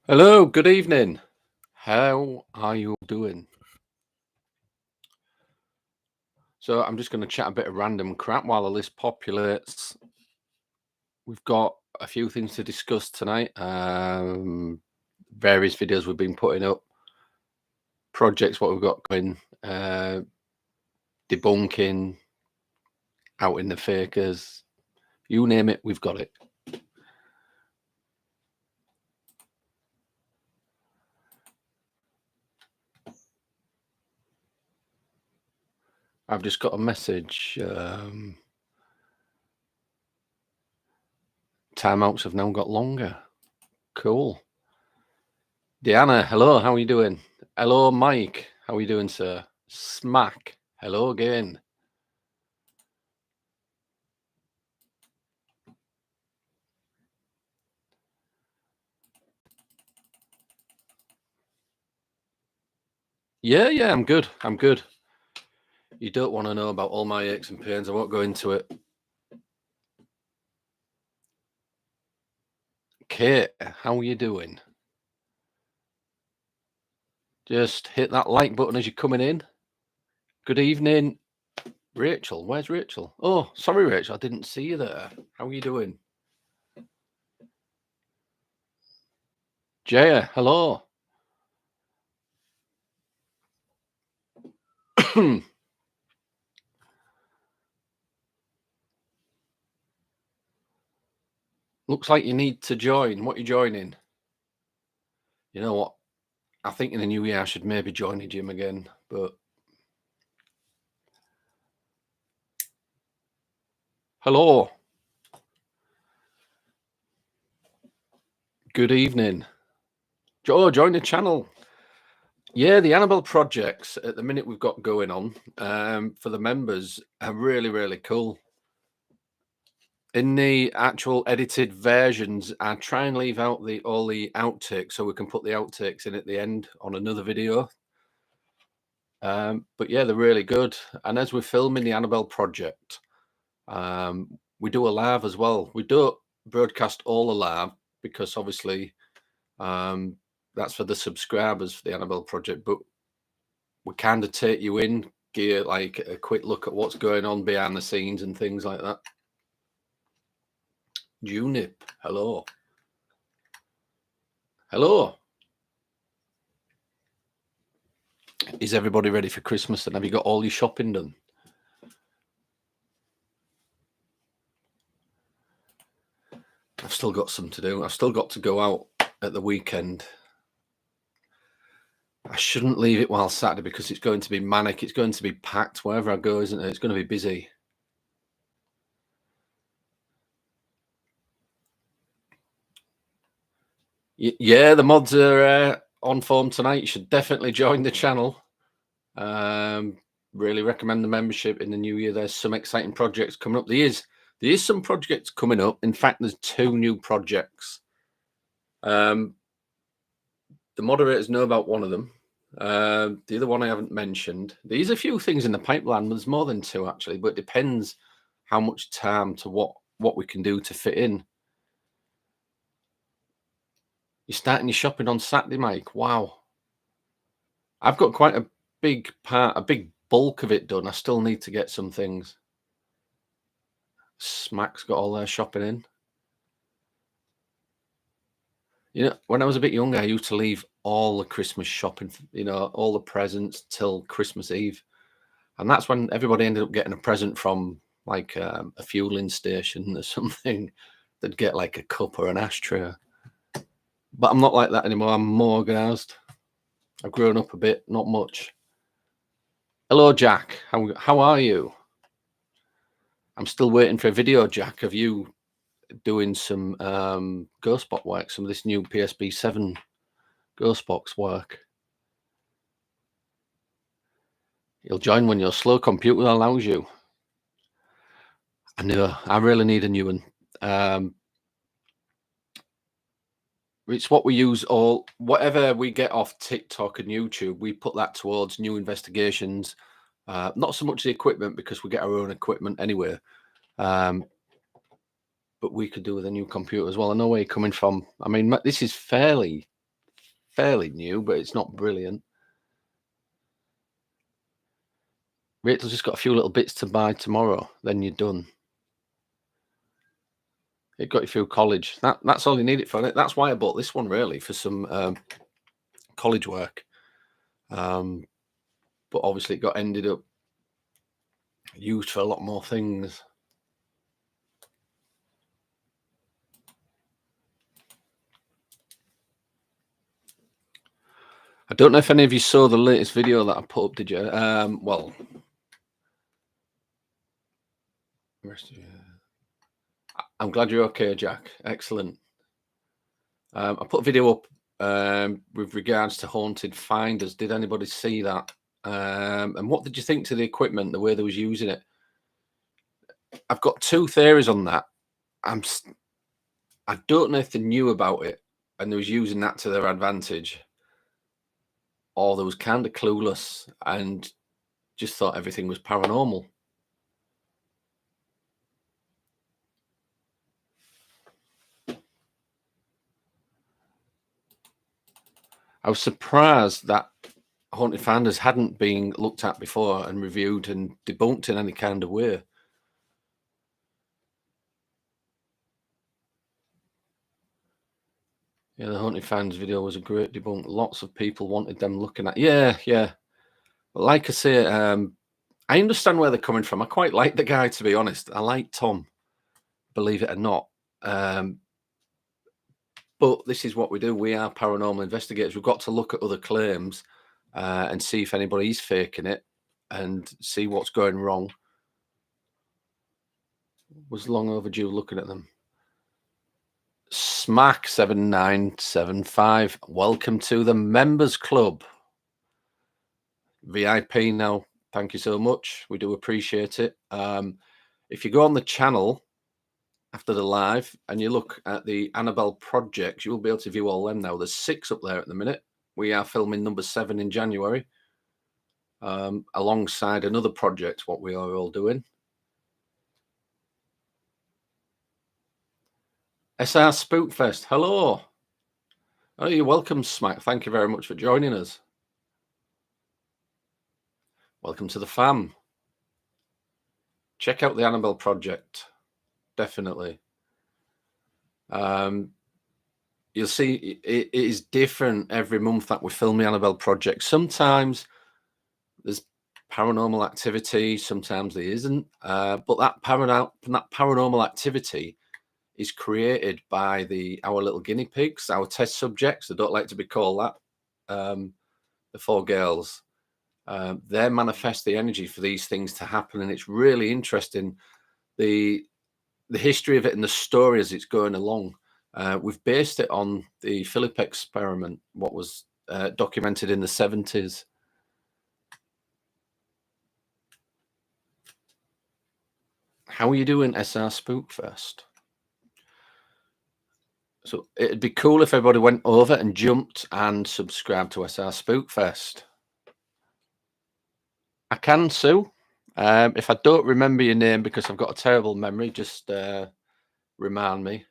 Hello, good evening. How are you doing? So I'm just going to chat a bit of random crap while the list populates. We've got a few things to discuss tonight. Various videos we've been putting up, projects what we've got going, debunking, out in the fakers, you name it, we've got it. I've just got a message. Timeouts have now got longer. Cool. Deanna, hello, how are you doing? Hello, Mike, how are you doing, sir? Smack, hello again. Yeah, I'm good. I'm good. You don't want to know about all my aches and pains. I won't go into it. Kate, how are you doing? Just hit that like button as you're coming in. Good evening, Rachel. Where's Rachel? Oh, sorry, Rachel. I didn't see you there. How are you doing? Jaya, hello. Looks like you need to join. What are you joining? You know what? I think in the new year I should maybe join the gym again, but hello. Good evening. Oh, join the channel. Yeah, the Annabelle projects at the minute we've got going on for the members are really, really cool. In the actual edited versions, I try and leave out all the outtakes so we can put the outtakes in at the end on another video. But yeah, they're really good. And as we're filming the Annabelle project, we do a live as well. We don't broadcast all the live because obviously that's for the subscribers for the Annabelle project, but we kind of take you in, give like a quick look at what's going on behind the scenes and things like that. Junip, hello. Hello. Is everybody ready for Christmas and have you got all your shopping done? I've still got some to do. I've still got to go out at the weekend. I shouldn't leave it while Saturday because it's going to be manic. It's going to be packed wherever I go, isn't it? It's going to be busy. Yeah, the mods are on form tonight. You should definitely join the channel. Really recommend the membership in the new year. There's some exciting projects coming up. There is some projects coming up. In fact, there's 2 new projects. The moderators know about one of them. The other one I haven't mentioned. There's a few things in the pipeline. There's more than 2 actually, but it depends how much time to what we can do to fit in. You're starting your shopping on Saturday, Mike. Wow. I've got quite a big bulk of it done. I still need to get some things. Smack's got all their shopping in. You know, when I was a bit younger, I used to leave all the Christmas shopping, all the presents till Christmas Eve. And that's when everybody ended up getting a present from like a fueling station or something. They'd get like a cup or an ashtray. But I'm not like that anymore. I'm more organised. I've grown up a bit, not much. Hello, Jack. How are you? I'm still waiting for a video, Jack, of you doing some ghost box work, some of this new PSB 7 ghost box work. You'll join when your slow computer allows you. I know. I really need a new one. It's what we use whatever we get off TikTok and YouTube, we put that towards new investigations. Not so much the equipment because we get our own equipment anyway. But we could do with a new computer as well. I know where you're coming from. I mean, this is fairly fairly new, but it's not brilliant. Rachel's just got a few little bits to buy tomorrow, then you're done. It got you through college. That's all you need it for. That's why I bought this one, really, for some college work. But obviously it got ended up used for a lot more things. I don't know if any of you saw the latest video that I put up, did you? Well, I'm glad you're okay, Jack. Excellent. I put a video up with regards to haunted finders. Did anybody see that? And what did you think to the equipment, the way they was using it? I've got two theories on that. I don't know if they knew about it and they was using that to their advantage, or they was kind of clueless and just thought everything was paranormal. I was surprised that haunted finders hadn't been looked at before and reviewed and debunked in any kind of way. Yeah, the haunted finders video was a great debunk. Lots of people wanted them looking at. Yeah. But like I say, I understand where they're coming from. I quite like the guy, to be honest. I like Tom, believe it or not. But this is what we do. We are paranormal investigators. We've got to look at other claims and see if anybody's faking it and see what's going wrong. Was long overdue looking at them. Smack 7975. Welcome to the members club. VIP now. Thank you so much. We do appreciate it. If you go on the channel after the live and you look at the Annabelle projects, you'll be able to view all them now. There's 6 up there at the minute. We are filming number 7 in January, alongside another project, what we are all doing. SR Spookfest. Hello. Oh, you're welcome, Smack. Thank you very much for joining us. Welcome to the fam. Check out the Annabelle project. Definitely. You'll see it is different every month that we film the Annabelle project. Sometimes there's paranormal activity, sometimes there isn't. But that paranormal activity is created by our little guinea pigs, our test subjects. They don't like to be called that. The 4 girls. They manifest the energy for these things to happen, and it's really interesting. The history of it and the story as it's going along. We've based it on the Philip experiment, what was documented in the 70s. How are you doing, SR Spookfest? So it'd be cool if everybody went over and jumped and subscribed to SR Spookfest. I can, Sue. If I don't remember your name because I've got a terrible memory, just remind me.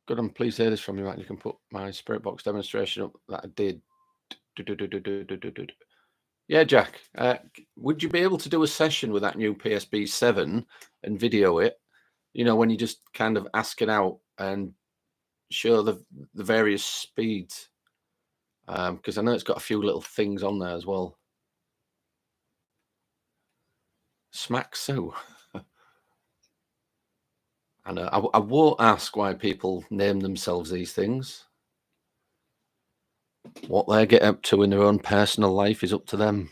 Good, I'm pleased to hear this from you, Matt. You can put my spirit box demonstration up that I did. Yeah, Jack. Would you be able to do a session with that new PSB 7 and video it? You know, when you just kind of ask it out and show the various speeds, because I know it's got a few little things on there as well. Smack Sue. I know. I won't ask why people name themselves these things. What they get up to in their own personal life is up to them.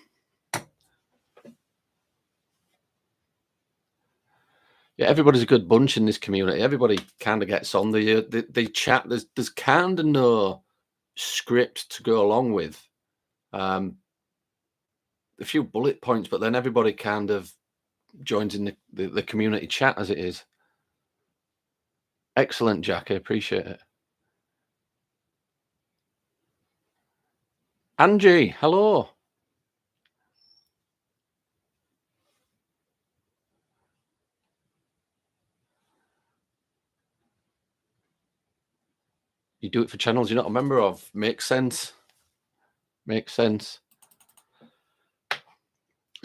Yeah, everybody's a good bunch in this community. Everybody kind of gets on. They chat. There's kind of no script to go along with. A few bullet points, but then everybody kind of joins in the community chat as it is. Excellent, Jack. I appreciate it. Angie, hello. You do it for channels you're not a member of. Makes sense. Makes sense.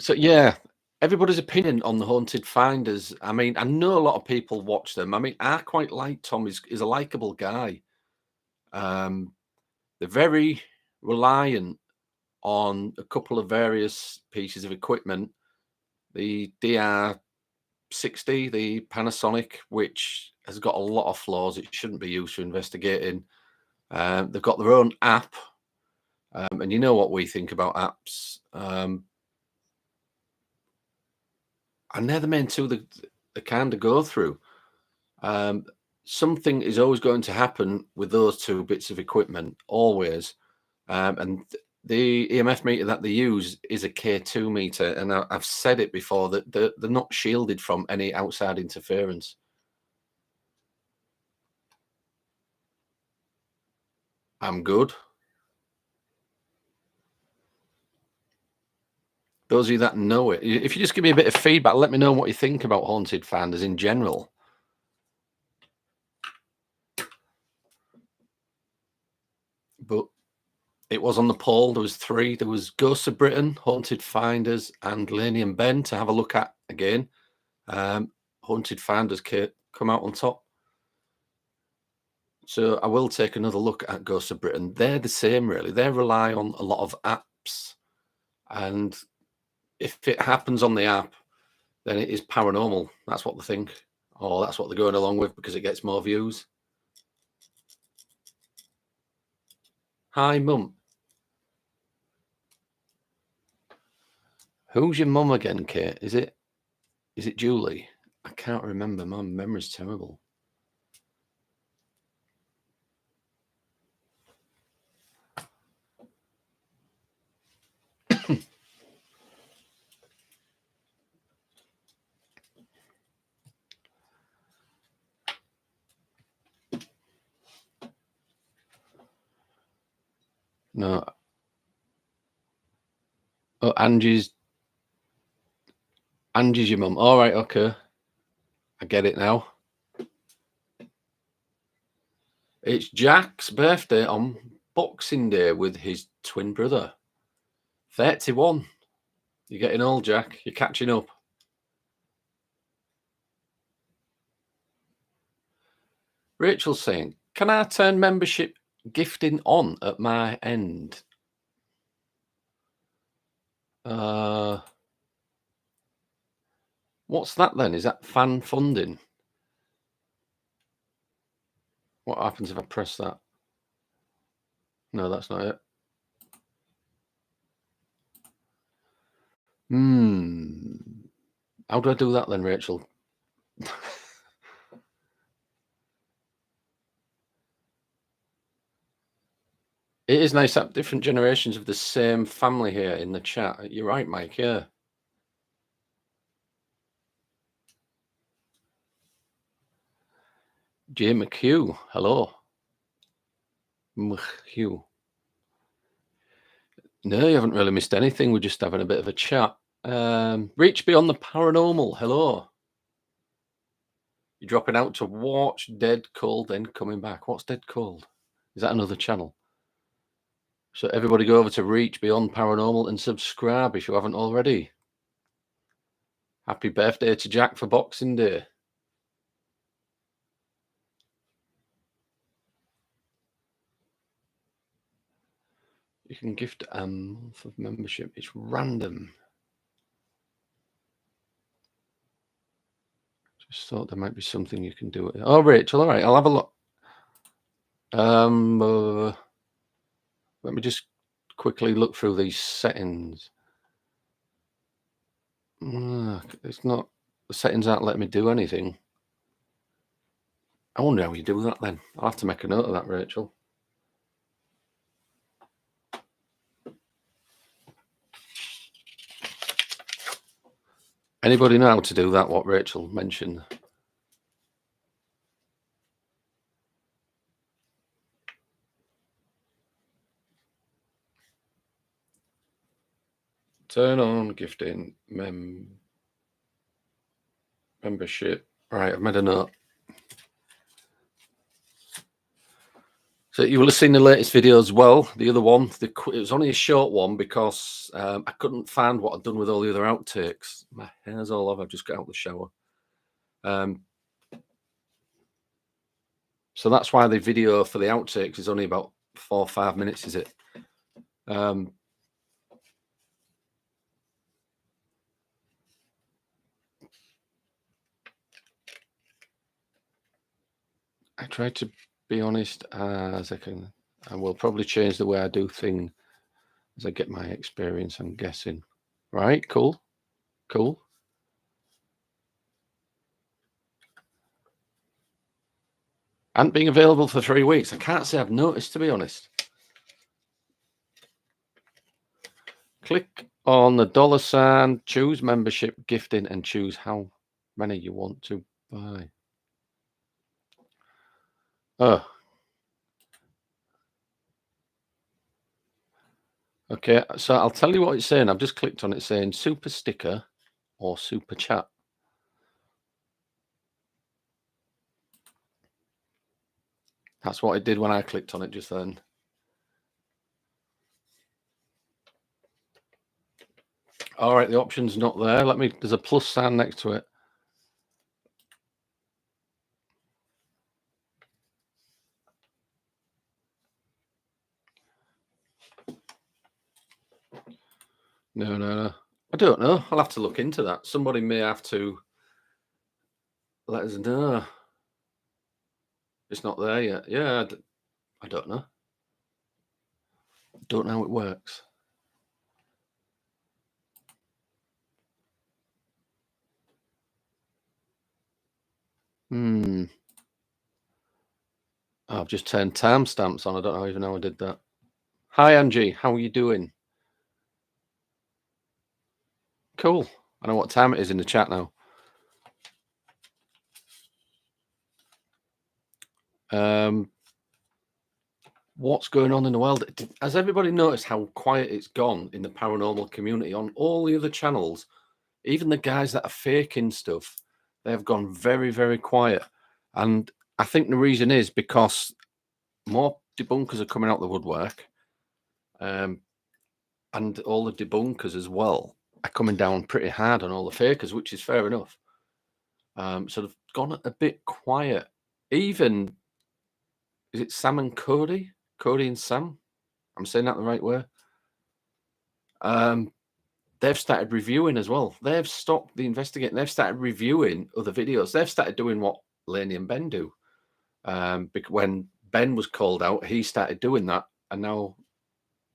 So yeah, everybody's opinion on the Haunted Finders. I mean, I know a lot of people watch them. I mean, I quite like Tom. He's a likable guy. Um, they're very reliant on a couple of various pieces of equipment. The DR60, the Panasonic, which has got a lot of flaws. It shouldn't be used for investigating. They've got their own app, and you know what we think about apps. And they're the main two that kind of go through. Something is always going to happen with those two bits of equipment, always. And the EMF meter that they use is a K2 meter. And I've said it before that they're not shielded from any outside interference. I'm good. Those of you that know it, if you just give me a bit of feedback, let me know what you think about Haunted Finders in general. But it was on the poll. There was 3. There was Ghosts of Britain, Haunted Finders, and Laney and Ben to have a look at again. Haunted Finders come out on top. So I will take another look at Ghosts of Britain. They're the same, really. They rely on a lot of apps. And if it happens on the app, then it is paranormal. That's what they think. Or that's what they're going along with because it gets more views. Hi, Mum. Who's your mum again, Kate? Is it Julie? I can't remember. My memory's terrible. No. Oh, Angie's your mum. All right, okay. I get it now. It's Jack's birthday on Boxing Day with his twin brother. 31. You're getting old, Jack. You're catching up. Rachel's saying, can I turn membership gifting on at my end? What's that then? Is that fan funding? What happens if I press that? No, that's not it. How do I do that then, Rachel? It is nice to have different generations of the same family here in the chat. You're right, Mike, yeah. Jay McHugh, hello. McHugh. No, you haven't really missed anything. We're just having a bit of a chat. Reach Beyond the Paranormal, hello. You're dropping out to watch Dead Cold, then coming back. What's Dead Cold? Is that another channel? So everybody go over to Reach Beyond Paranormal and subscribe if you haven't already. Happy birthday to Jack for Boxing Day. You can gift a month of membership. It's random. Just thought there might be something you can do. Oh, Rachel, all right, I'll have a look. Let me just quickly look through these settings. It's not, the settings aren't letting me do anything. I wonder how you do that then. I'll have to make a note of that, Rachel. Anybody know how to do that, what Rachel mentioned? Turn on gifting membership. Right, I've made a note. So you will have seen the latest video as well. The other one, it was only a short one because I couldn't find what I'd done with all the other outtakes. My hair's all off. I've just got out of the shower. Um, so that's why the video for the outtakes is only about 4 or 5 minutes, is it? I try to be honest as I can. I will probably change the way I do things as I get my experience, I'm guessing. Right, cool. Cool. And being available for 3 weeks. I can't say I've noticed, to be honest. Click on the $sign, choose membership, gifting, and choose how many you want to buy. Oh. Okay, so I'll tell you what it's saying. I've just clicked on it saying super sticker or super chat. That's what it did when I clicked on it just then. All right, the option's not there. There's a plus sign next to it. No. I don't know. I'll have to look into that. Somebody may have to let us know. It's not there yet. Yeah, I don't know. Don't know how it works. I've just turned timestamps on. I don't even know how I did that. Hi, Angie. How are you doing? Cool. I know what time it is in the chat now. What's going on in the world? Has everybody noticed how quiet it's gone in the paranormal community on all the other channels? Even the guys that are faking stuff, they have gone very, very quiet. And I think the reason is because more debunkers are coming out the woodwork. And all the debunkers as well are coming down pretty hard on all the fakers, which is fair enough. So they've gone a bit quiet. Even, is it Sam and Cody? Cody and Sam? I'm saying that the right way. They've started reviewing as well. They've stopped the investigating. They've started reviewing other videos. They've started doing what Laney and Ben do. When Ben was called out, he started doing that, and now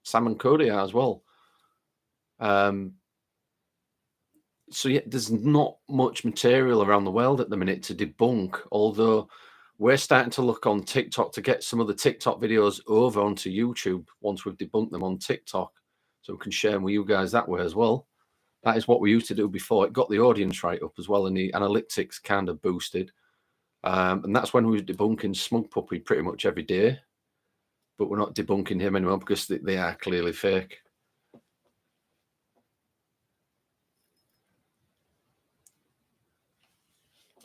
Sam and Cody are as well. So yeah, there's not much material around the world at the minute to debunk, although we're starting to look on TikTok to get some of the TikTok videos over onto YouTube once we've debunked them on TikTok, so we can share them with you guys that way as well. That is what we used to do before. It got the audience right up as well, and the analytics kind of boosted. And that's when we were debunking Smug Puppy pretty much every day. But we're not debunking him anymore because they are clearly fake.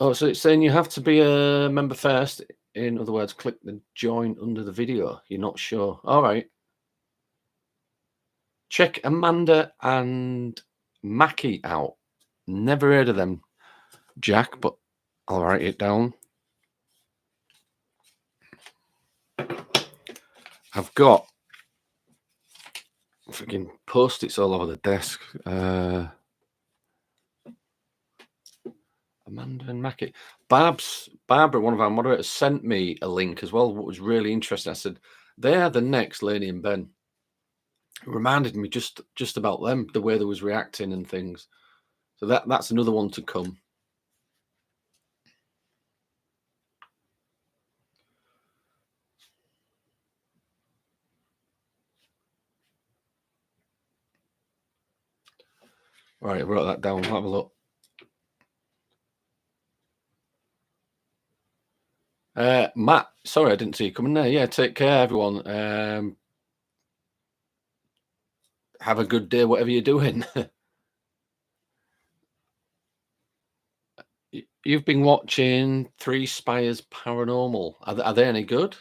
Oh, so it's saying you have to be a member first. In other words, click the join under the video. You're not sure. All right. Check Amanda and Mackie out. Never heard of them, Jack, but I'll write it down. I've got freaking post-its all over the desk. Amanda and Mackie. Barbara, one of our moderators, sent me a link as well, what was really interesting. I said, they're the next Laney and Ben. It reminded me just about them, the way they was reacting and things. So that's another one to come. All right, I wrote that down. Have a look. Matt, sorry I didn't see you coming there. Yeah, take care, everyone. Have a good day, whatever you're doing. You've been watching Three Spires Paranormal. Are they any good?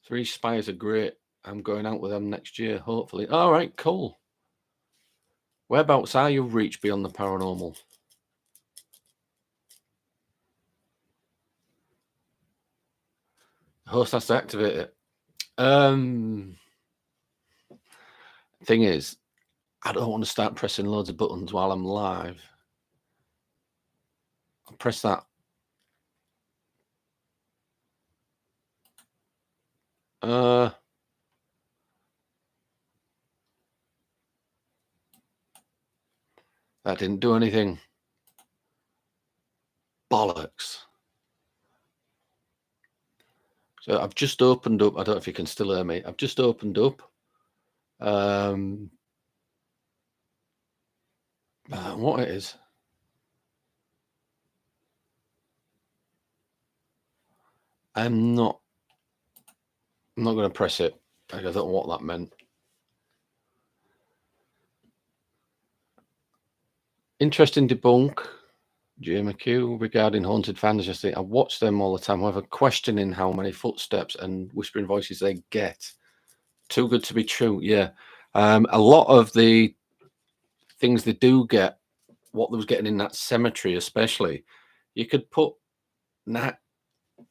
3 Spires are great. I'm going out with them next year, hopefully. All right, cool. Whereabouts are you reach beyond the paranormal? The host has to activate it. Thing is, I don't want to start pressing loads of buttons while I'm live. I'll press that. That didn't do anything. Bollocks. So I've just opened up. I don't know if you can still hear me. I've just opened up. What it is? I'm not going to press it. I don't know what that meant. Interesting debunk, JMQ, regarding haunted fans. I watch them all the time. However, questioning how many footsteps and whispering voices they get. Too good to be true. Yeah. A lot of the things they do get, what they was getting in that cemetery, especially, you could put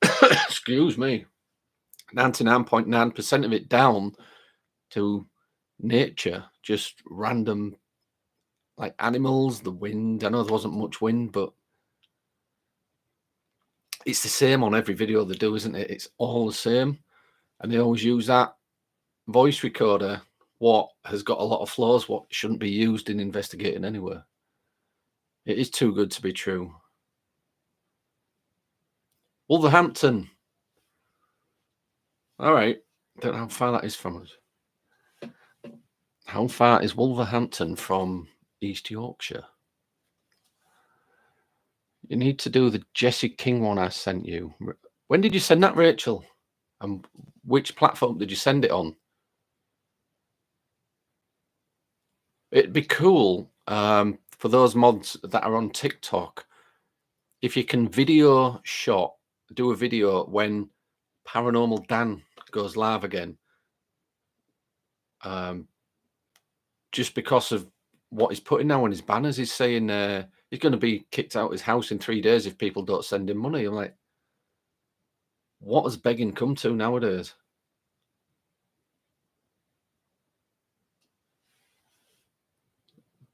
excuse me, 99.9% of it down to nature, just random, like animals, the wind. I know there wasn't much wind, but it's the same on every video they do, isn't it? It's all the same. And they always use that voice recorder, what has got a lot of flaws, what shouldn't be used in investigating anywhere. It is too good to be true. Wolverhampton. All right. Don't know how far that is from us. How far is Wolverhampton from East Yorkshire? You need to do the Jesse King one I sent you. When did you send that, Rachel? And which platform did you send it on? It'd be cool for those mods that are on TikTok, if you can do a video when Paranormal Dan goes live again. Just because of what he's putting now on his banners, he's saying he's going to be kicked out of his house in 3 days if people don't send him money. I'm like, what has begging come to nowadays?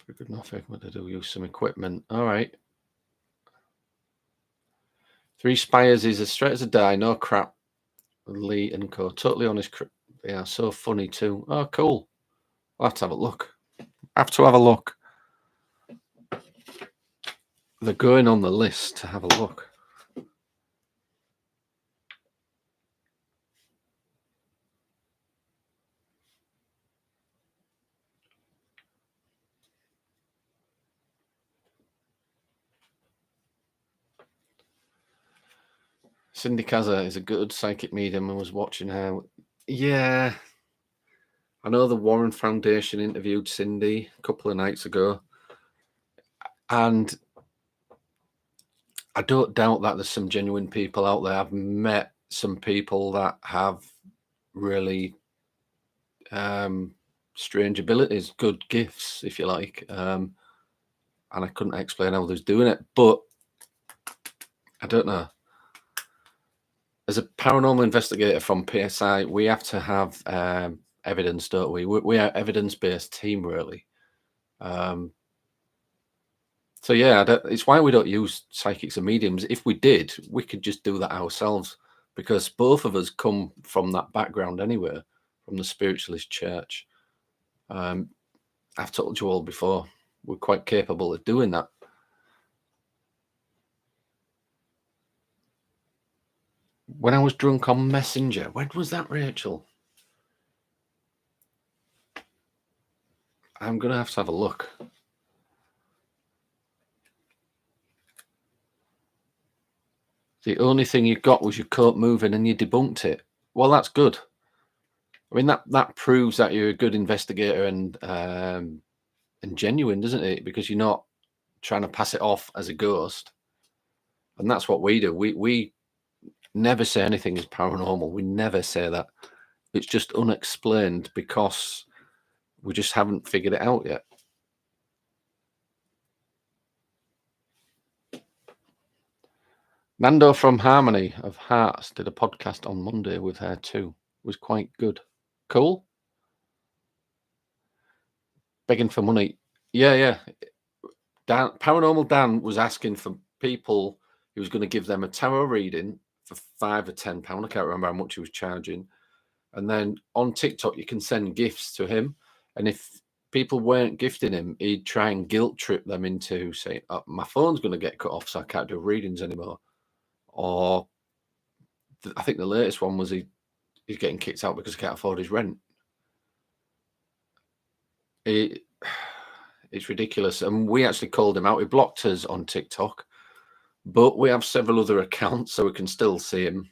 Pretty good enough. What to do? Use some equipment. All right. 3 Spires is as straight as a die. No crap. Lee and Co. Totally honest. They are so funny too. Oh, cool. I'll have to have a look. They're going on the list to have a look. Cindy Kaza is a good psychic medium. I was watching her. Yeah. I know the Warren Foundation interviewed Cindy a couple of nights ago. And I don't doubt that there's some genuine people out there. I've met some people that have really strange abilities, good gifts, if you like. And I couldn't explain how they're doing it, but I don't know. As a paranormal investigator from PSI, we have to have evidence, don't we? We are evidence-based team, really. So yeah, it's why we don't use psychics and mediums. If we did, we could just do that ourselves, because both of us come from that background anyway, from the spiritualist church. I've told you all before, we're quite capable of doing that. When I was drunk on Messenger, when was that, Rachel? I'm going to have a look. The only thing you got was your coat moving and you debunked it. Well, that's good. I mean, that proves that you're a good investigator and genuine, doesn't it? Because you're not trying to pass it off as a ghost. And that's what we do. We never say anything is paranormal. We never say that. It's just unexplained because we just haven't figured it out yet. Nando from Harmony of Hearts did a podcast on Monday with her too. It was quite good. Cool. Begging for money. Yeah. Paranormal Dan was asking for people. He was going to give them a tarot reading for £5 or £10. I can't remember how much he was charging. And then on TikTok, you can send gifts to him. And if people weren't gifting him, he'd try and guilt trip them into saying, oh, my phone's going to get cut off, so I can't do readings anymore. Or I think the latest one was he's getting kicked out because he can't afford his rent. It's ridiculous. And we actually called him out. He blocked us on TikTok, but we have several other accounts, so we can still see him.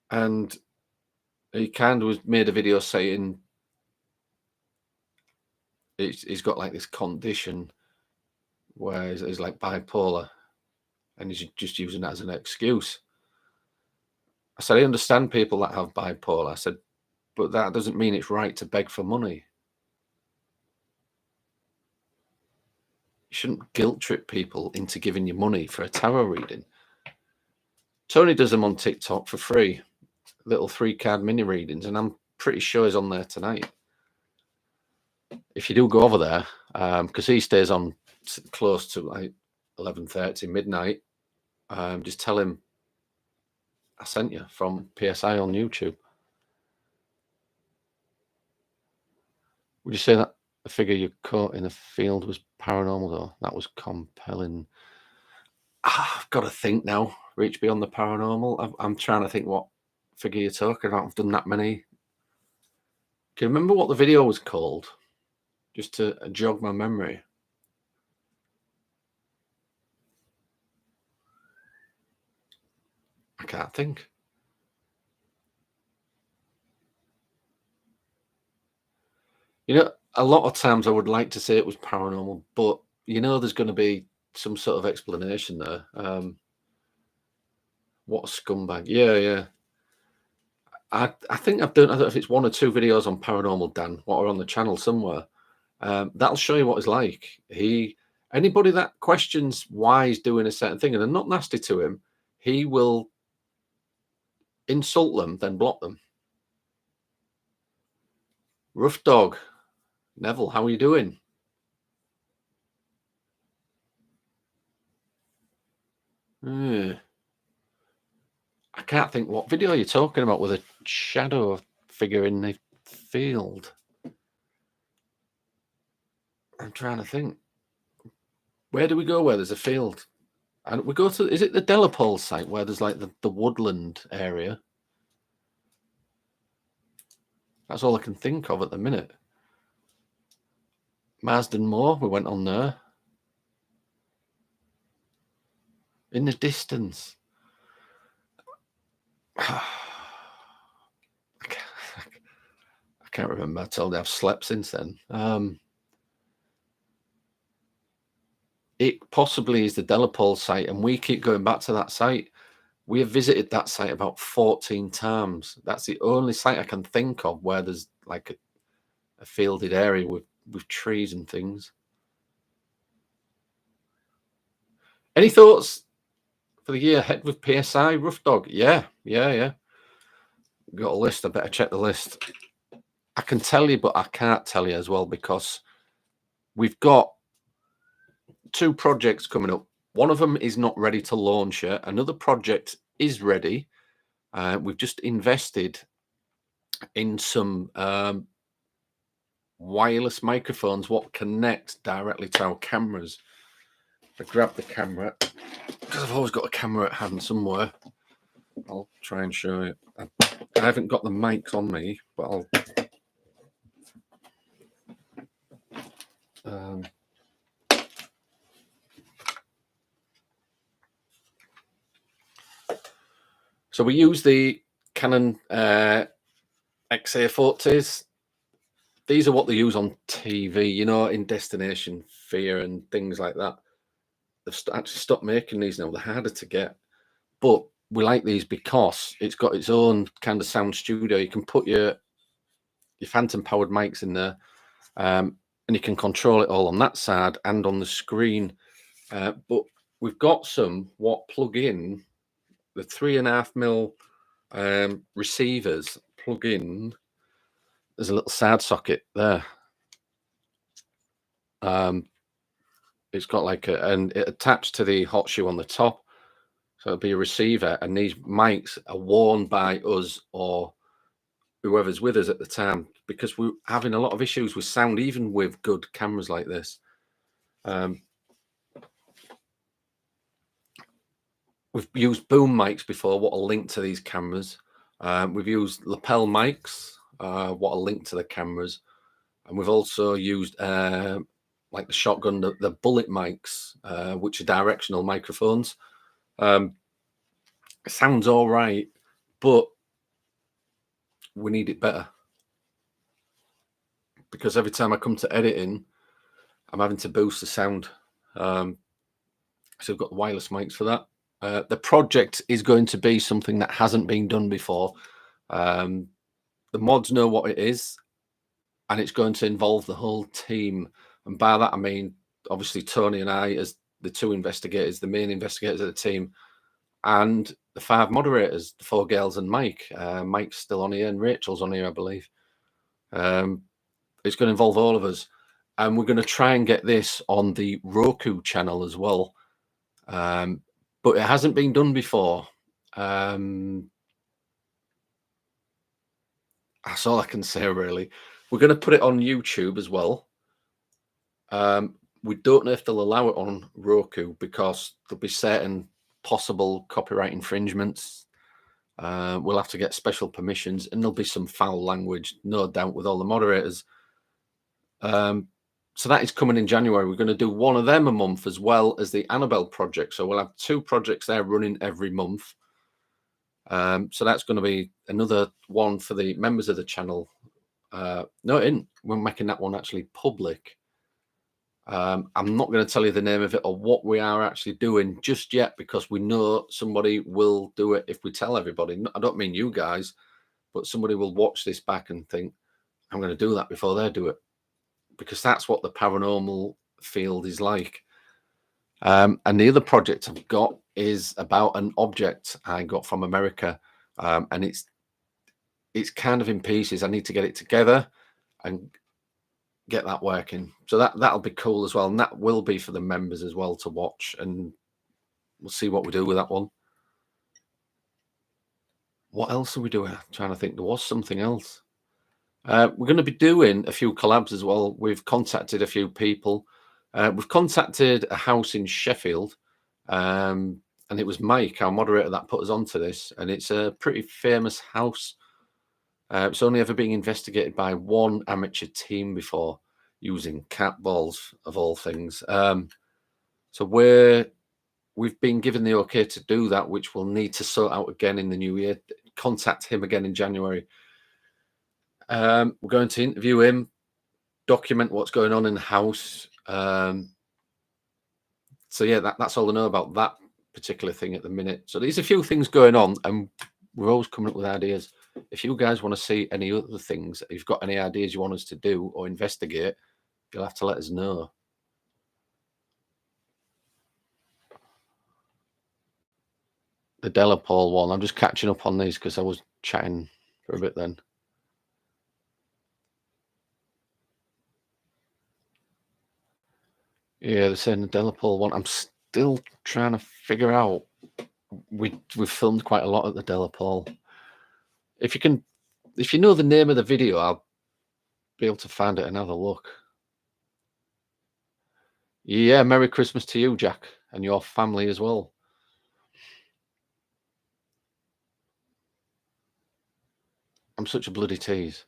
And he kind of made a video saying he's got like this condition where he's like bipolar, and he's just using that as an excuse. I said, I understand people that have bipolar. I said, but that doesn't mean it's right to beg for money. You shouldn't guilt trip people into giving you money for a tarot reading. Tony does them on TikTok for free, little 3-card mini readings, and I'm pretty sure he's on there tonight. If you do go over there, because he stays on close to like 11:30 midnight, just tell him I sent you from PSI on YouTube. Would you say that the figure you caught in the field was paranormal, though? That was compelling. I've got to think now. Reach beyond the paranormal. I'm trying to think what figure you're talking about. I've done that many. Can you remember what the video was called? Just to jog my memory. I can't think. You know, a lot of times I would like to say it was paranormal, but you know, there's going to be some sort of explanation there. What a scumbag! Yeah. I think I've done. I don't know if it's 1 or 2 videos on Paranormal Dan, what are on the channel somewhere. That'll show you what he's like. Anybody that questions why he's doing a certain thing and they're not nasty to him, he will insult them, then block them. Rough dog, Neville, how are you doing? I can't think what video you're talking about with a shadow figure in the field. I'm trying to think. Where do we go where there's a field? And we go to, is it the Delapole site where there's like the woodland area? That's all I can think of at the minute. Marsden Moor, we went on there. In the distance. I can't remember. I told you I've slept since then. It possibly is the Delapole site, and we keep going back to that site. We have visited that site about 14 times. That's the only site I can think of where there's like a fielded area with trees and things. Any thoughts for the year ahead with PSI? Rough dog? Yeah. Got a list. I better check the list. I can tell you, but I can't tell you as well because we've got 2 projects coming up. One of them is not ready to launch yet. Another project is ready. We've just invested in some wireless microphones what connect directly to our cameras. I grab the camera because I've always got a camera at hand somewhere. I'll try and show you. I haven't got the mics on me, but I'll. So we use the Canon XA40s. These are what they use on TV, you know, in Destination Fear and things like that. actually stopped making these now. They're harder to get, but we like these because it's got its own kind of sound studio. You can put your phantom powered mics in there, and you can control it all on that side and on the screen. But we've got some what plug in the 3.5 mil receivers plug in. There's a little side socket there. It's got like and it attached to the hot shoe on the top, so it'll be a receiver. And these mics are worn by us or whoever's with us at the time, because we're having a lot of issues with sound, even with good cameras like this. We've used boom mics before, what a link to these cameras. We've used lapel mics, what a link to the cameras. And we've also used like the shotgun, the bullet mics, which are directional microphones. It sounds all right, but we need it better. Because every time I come to editing, I'm having to boost the sound. So we've got wireless mics for that. The project is going to be something that hasn't been done before. The mods know what it is, and it's going to involve the whole team. And by that, I mean, obviously, Tony and I, as the two investigators, the main investigators of the team, and the 5 moderators, the 4 girls and Mike. Mike's still on here, and Rachel's on here, I believe. It's going to involve all of us. And we're going to try and get this on the Roku channel as well. But it hasn't been done before. That's all I can say, really. We're going to put it on YouTube as well. We don't know if they'll allow it on Roku because there'll be certain possible copyright infringements. We'll have to get special permissions, and there'll be some foul language, no doubt, with all the moderators. So that is coming in January. We're going to do one of them a month, as well as the Annabelle project. So we'll have 2 projects there running every month. So that's going to be another one for the members of the channel. No, we're making that one actually public. I'm not going to tell you the name of it or what we are actually doing just yet, because we know somebody will do it if we tell everybody. I don't mean you guys, but somebody will watch this back and think, I'm going to do that before they do it, because that's what the paranormal field is like. And the other project I've got is about an object I got from America, and it's kind of in pieces. I need to get it together and get that working. So that'll be cool as well, and that will be for the members as well to watch, and we'll see what we do with that one. What else are we doing? I'm trying to think. There was something else. We're going to be doing a few collabs as well. We've contacted a few people. We've contacted a house in Sheffield, and it was Mike, our moderator, that put us onto this. And it's a pretty famous house. It's only ever been investigated by one amateur team before, using cat balls of all things. So we've been given the okay to do that, which we'll need to sort out again in the new year. Contact him again in January. We're going to interview him, document what's going on in the house. So yeah, that's all I know about that particular thing at the minute. So there's a few things going on, and we're always coming up with ideas. If you guys want to see any other things, if you've got any ideas you want us to do or investigate, you'll have to let us know. The Delapole one, I'm just catching up on these because I was chatting for a bit then. Yeah, they're saying the Delapole one. I'm still trying to figure out. We've filmed quite a lot at the Delapole. If you know the name of the video, I'll be able to find it and have a look. Yeah, Merry Christmas to you, Jack, and your family as well. I'm such a bloody tease.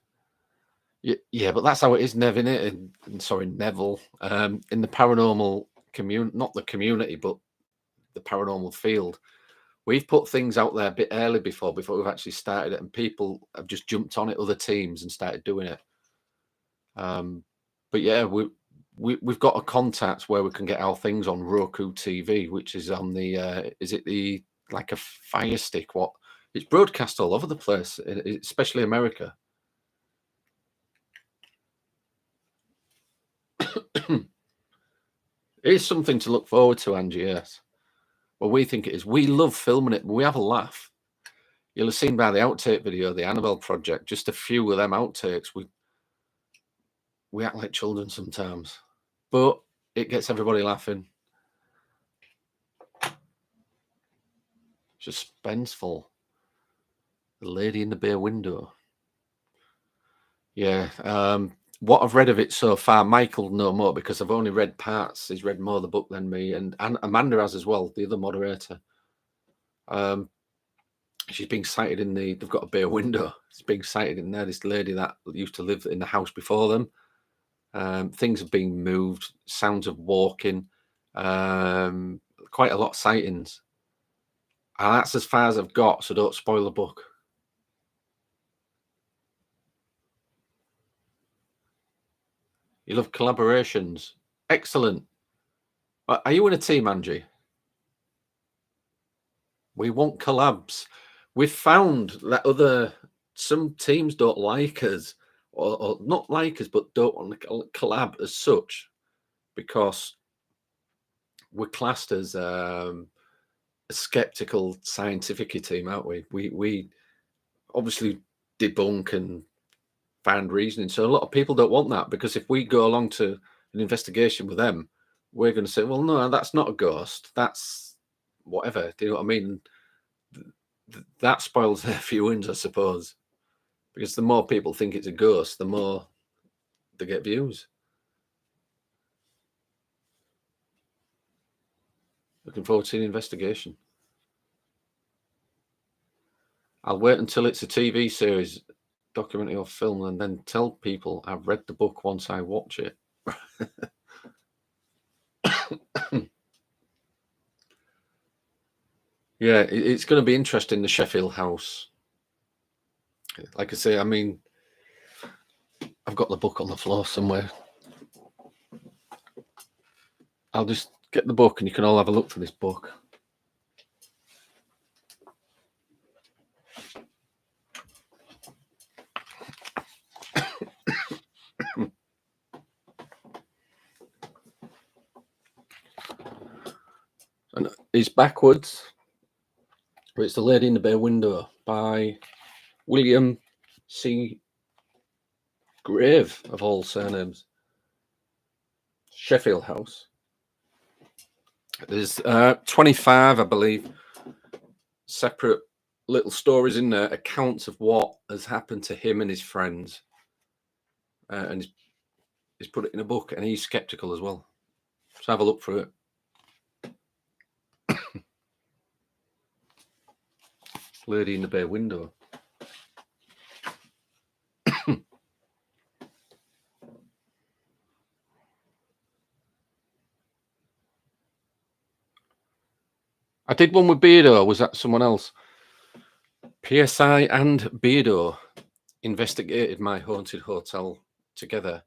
Yeah, but that's how it is, Nevin. Sorry, Neville. In the paranormal community, not the community, but the paranormal field, we've put things out there a bit early before we've actually started it, and people have just jumped on it, other teams, and started doing it. But yeah, we've got a contact where we can get our things on Roku TV, which is on the is it the like a Fire Stick? What it's broadcast all over the place, especially America. It is something to look forward to, Angie. Yes. Well, we think it is. We love filming it. We have a laugh. You'll have seen by the outtake video, the Annabelle Project, just a few of them outtakes. We act like children sometimes, but it gets everybody laughing. Suspenseful. The Lady in the Bay Window. Yeah. What I've read of it so far, Michael know more because I've only read parts. He's read more of the book than me, and Amanda has as well, the other moderator. She's being cited in they've got a bay window. It's being cited in there. This lady that used to live in the house before them. Things have been moved, sounds of walking, quite a lot of sightings. And that's as far as I've got, so don't spoil the book. You love collaborations. Excellent. Are you in a team, Angie? We want collabs. We've found that some teams don't like us, or not like us, but don't want to collab as such, because we're classed as a skeptical scientific team, aren't we? We obviously debunk and find reasoning. So a lot of people don't want that, because if we go along to an investigation with them, we're going to say, well, no, that's not a ghost. That's whatever. Do you know what I mean? That spoils their viewings, I suppose, because the more people think it's a ghost, the more they get views. Looking forward to the investigation. I'll wait until it's a TV series, documentary or film, and then tell people I've read the book once I watch it. Yeah, it's going to be interesting, the Sheffield house. Like I say, I mean, I've got the book on the floor somewhere. I'll just get the book and you can all have a look for this book. And it's backwards. It's The Lady in the Bay Window by William C. Grave, of all surnames. Sheffield house. There's 25, I believe, separate little stories in there, accounts of what has happened to him and his friends. And he's put it in a book, and he's skeptical as well. So have a look through it. Lady in the Bay Window. I did one with Beardo. Was that someone else? PSI and Beardo investigated my haunted hotel together.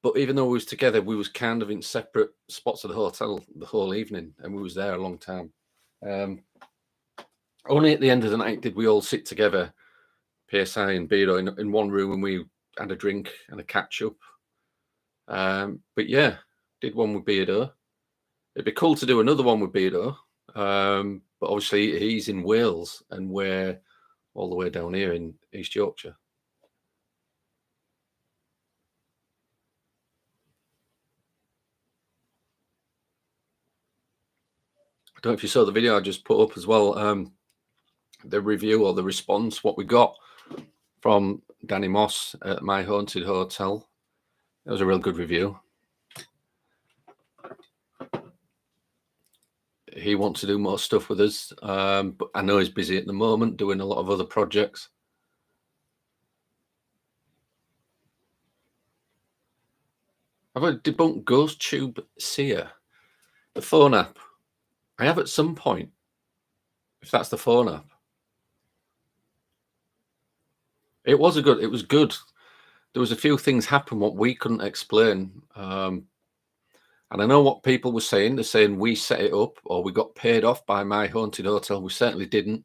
But even though we was together, we was kind of in separate spots of the hotel the whole evening, and we was there a long time. Only at the end of the night did we all sit together, PSI and Beardo, in one room, and we had a drink and a catch up. But yeah, did one with Beardo. It'd be cool to do another one with Beardo. But obviously he's in Wales and we're all the way down here in East Yorkshire. I don't know if you saw the video I just put up as well. The review or the response, what we got from Danny Moss at My Haunted Hotel. It was a real good review. He wants to do more stuff with us, but I know he's busy at the moment doing a lot of other projects. I've had debunked GhostTube Seer, the phone app. I have at some point, if that's the phone app. It was good. there was a few things happen what we couldn't explain. And I know what people were saying. They're saying we set it up or we got paid off by My Haunted Hotel. We certainly didn't.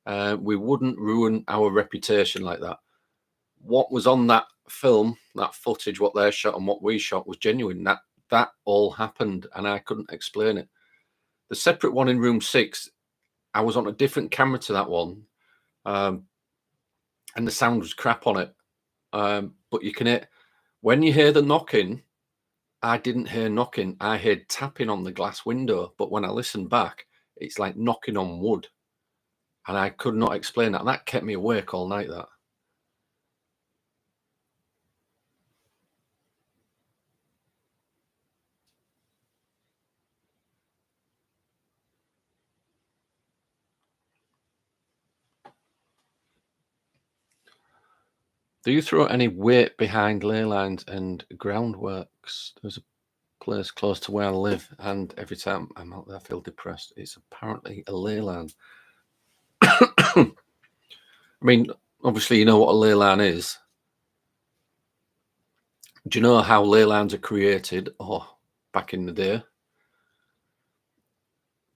We wouldn't ruin our reputation like that. What was on that film, that footage, what they shot and what we shot was genuine. That all happened, and I couldn't explain it. The separate one in room 6, I was on a different camera to that one, and the sound was crap on it. But you can hear when you hear the knocking. I didn't hear knocking. I heard tapping on the glass window. But when I listened back, it's like knocking on wood, and I could not explain that. That kept me awake all night. That. Do you throw any weight behind ley lines and groundworks? There's a place close to where I live, and every time I'm out there, I feel depressed. It's apparently a ley line. I mean, obviously, you know what a ley line is. Do you know how ley lines are created? Oh, back in the day,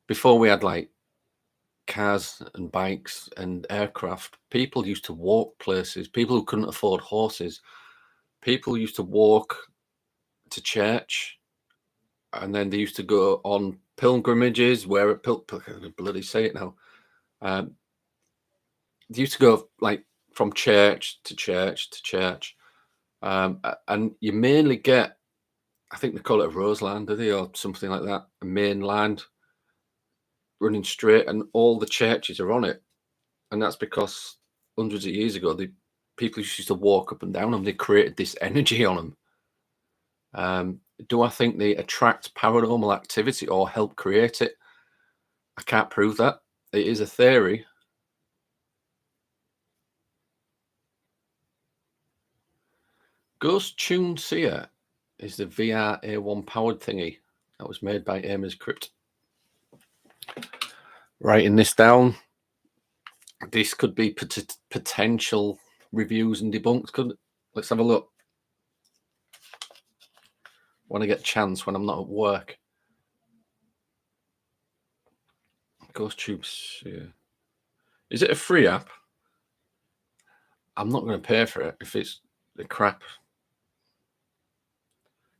before we had like cars and bikes and aircraft, people used to walk places. People who couldn't afford horses, people used to walk to church, and then they used to go on pilgrimages. Where I can bloody say it now. They used to go like from church to church to church, and you mainly get, I think they call it a rose line, do they, or something like that, a main line running straight, and all the churches are on it. And that's because hundreds of years ago, the people used to walk up and down them. They created this energy on them. Do I think they attract paranormal activity or help create it? I can't prove that. It is a theory. Ghost Tune Seer is the VR A1 powered thingy that was made by Amos Crypt. Writing this down. This could be potential reviews and debunks. Let's have a look. When I get a chance, when I'm not at work. Ghost Tubes. Yeah. Is it a free app? I'm not going to pay for it if it's the crap.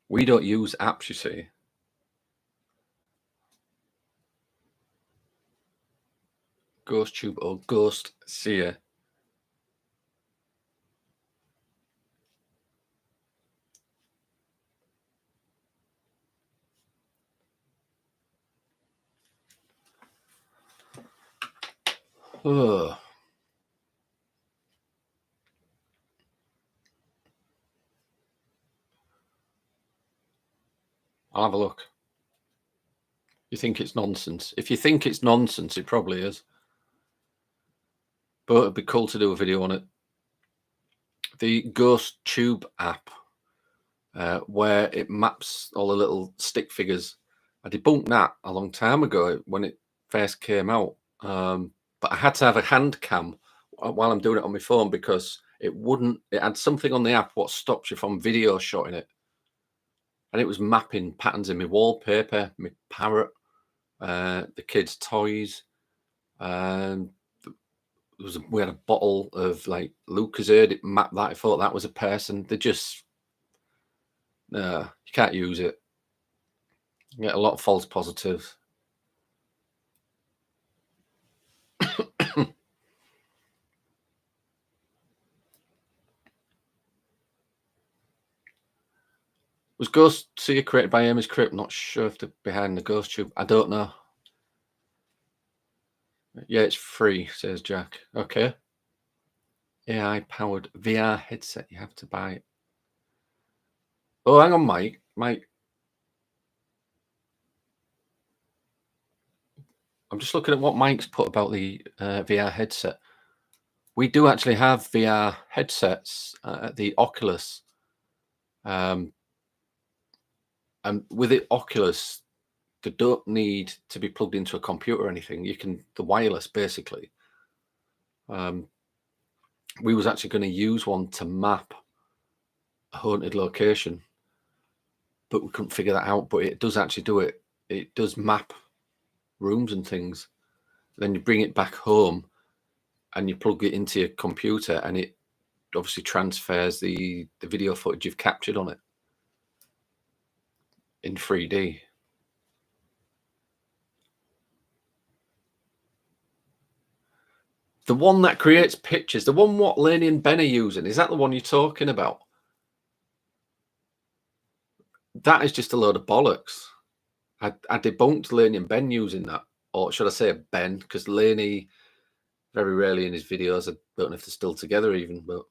We don't use apps, you see. Ghost Tube or Ghost Seer. Oh. I'll have a look. You think it's nonsense? If you think it's nonsense, it probably is. But it'd be cool to do a video on it. The Ghost Tube app, where it maps all the little stick figures. I debunked that a long time ago when it first came out. But I had to have a hand cam while I'm doing it on my phone because it had something on the app what stops you from video shotting it. And it was mapping patterns in my wallpaper, my parrot, the kids' toys. We had a bottle of like Lucozade. It mapped that. I thought that was a person. They just, no, you can't use it. You get a lot of false positives. Was Ghost Seer created by Amos Crypt? Not sure if they're behind the Ghost Tube. I don't know. Yeah, it's free, says Jack. Okay. AI-powered VR headset. You have to buy it. Oh, hang on, Mike. Mike. I'm just looking at what Mike's put about the VR headset. We do actually have VR headsets at the Oculus. And with the Oculus, they don't need to be plugged into a computer or anything. You can, the wireless, basically. We was actually going to use one to map a haunted location, but we couldn't figure that out. But it does actually do it. It does map rooms and things. Then you bring it back home and you plug it into your computer, and it obviously transfers the video footage you've captured on it in 3D. The one that creates pictures, the one what Laney and Ben are using, is that the one you're talking about? That is just a load of bollocks. I debunked Laney and Ben using that, or should I say Ben, because Laney very rarely in his videos, I don't know if they're still together even, but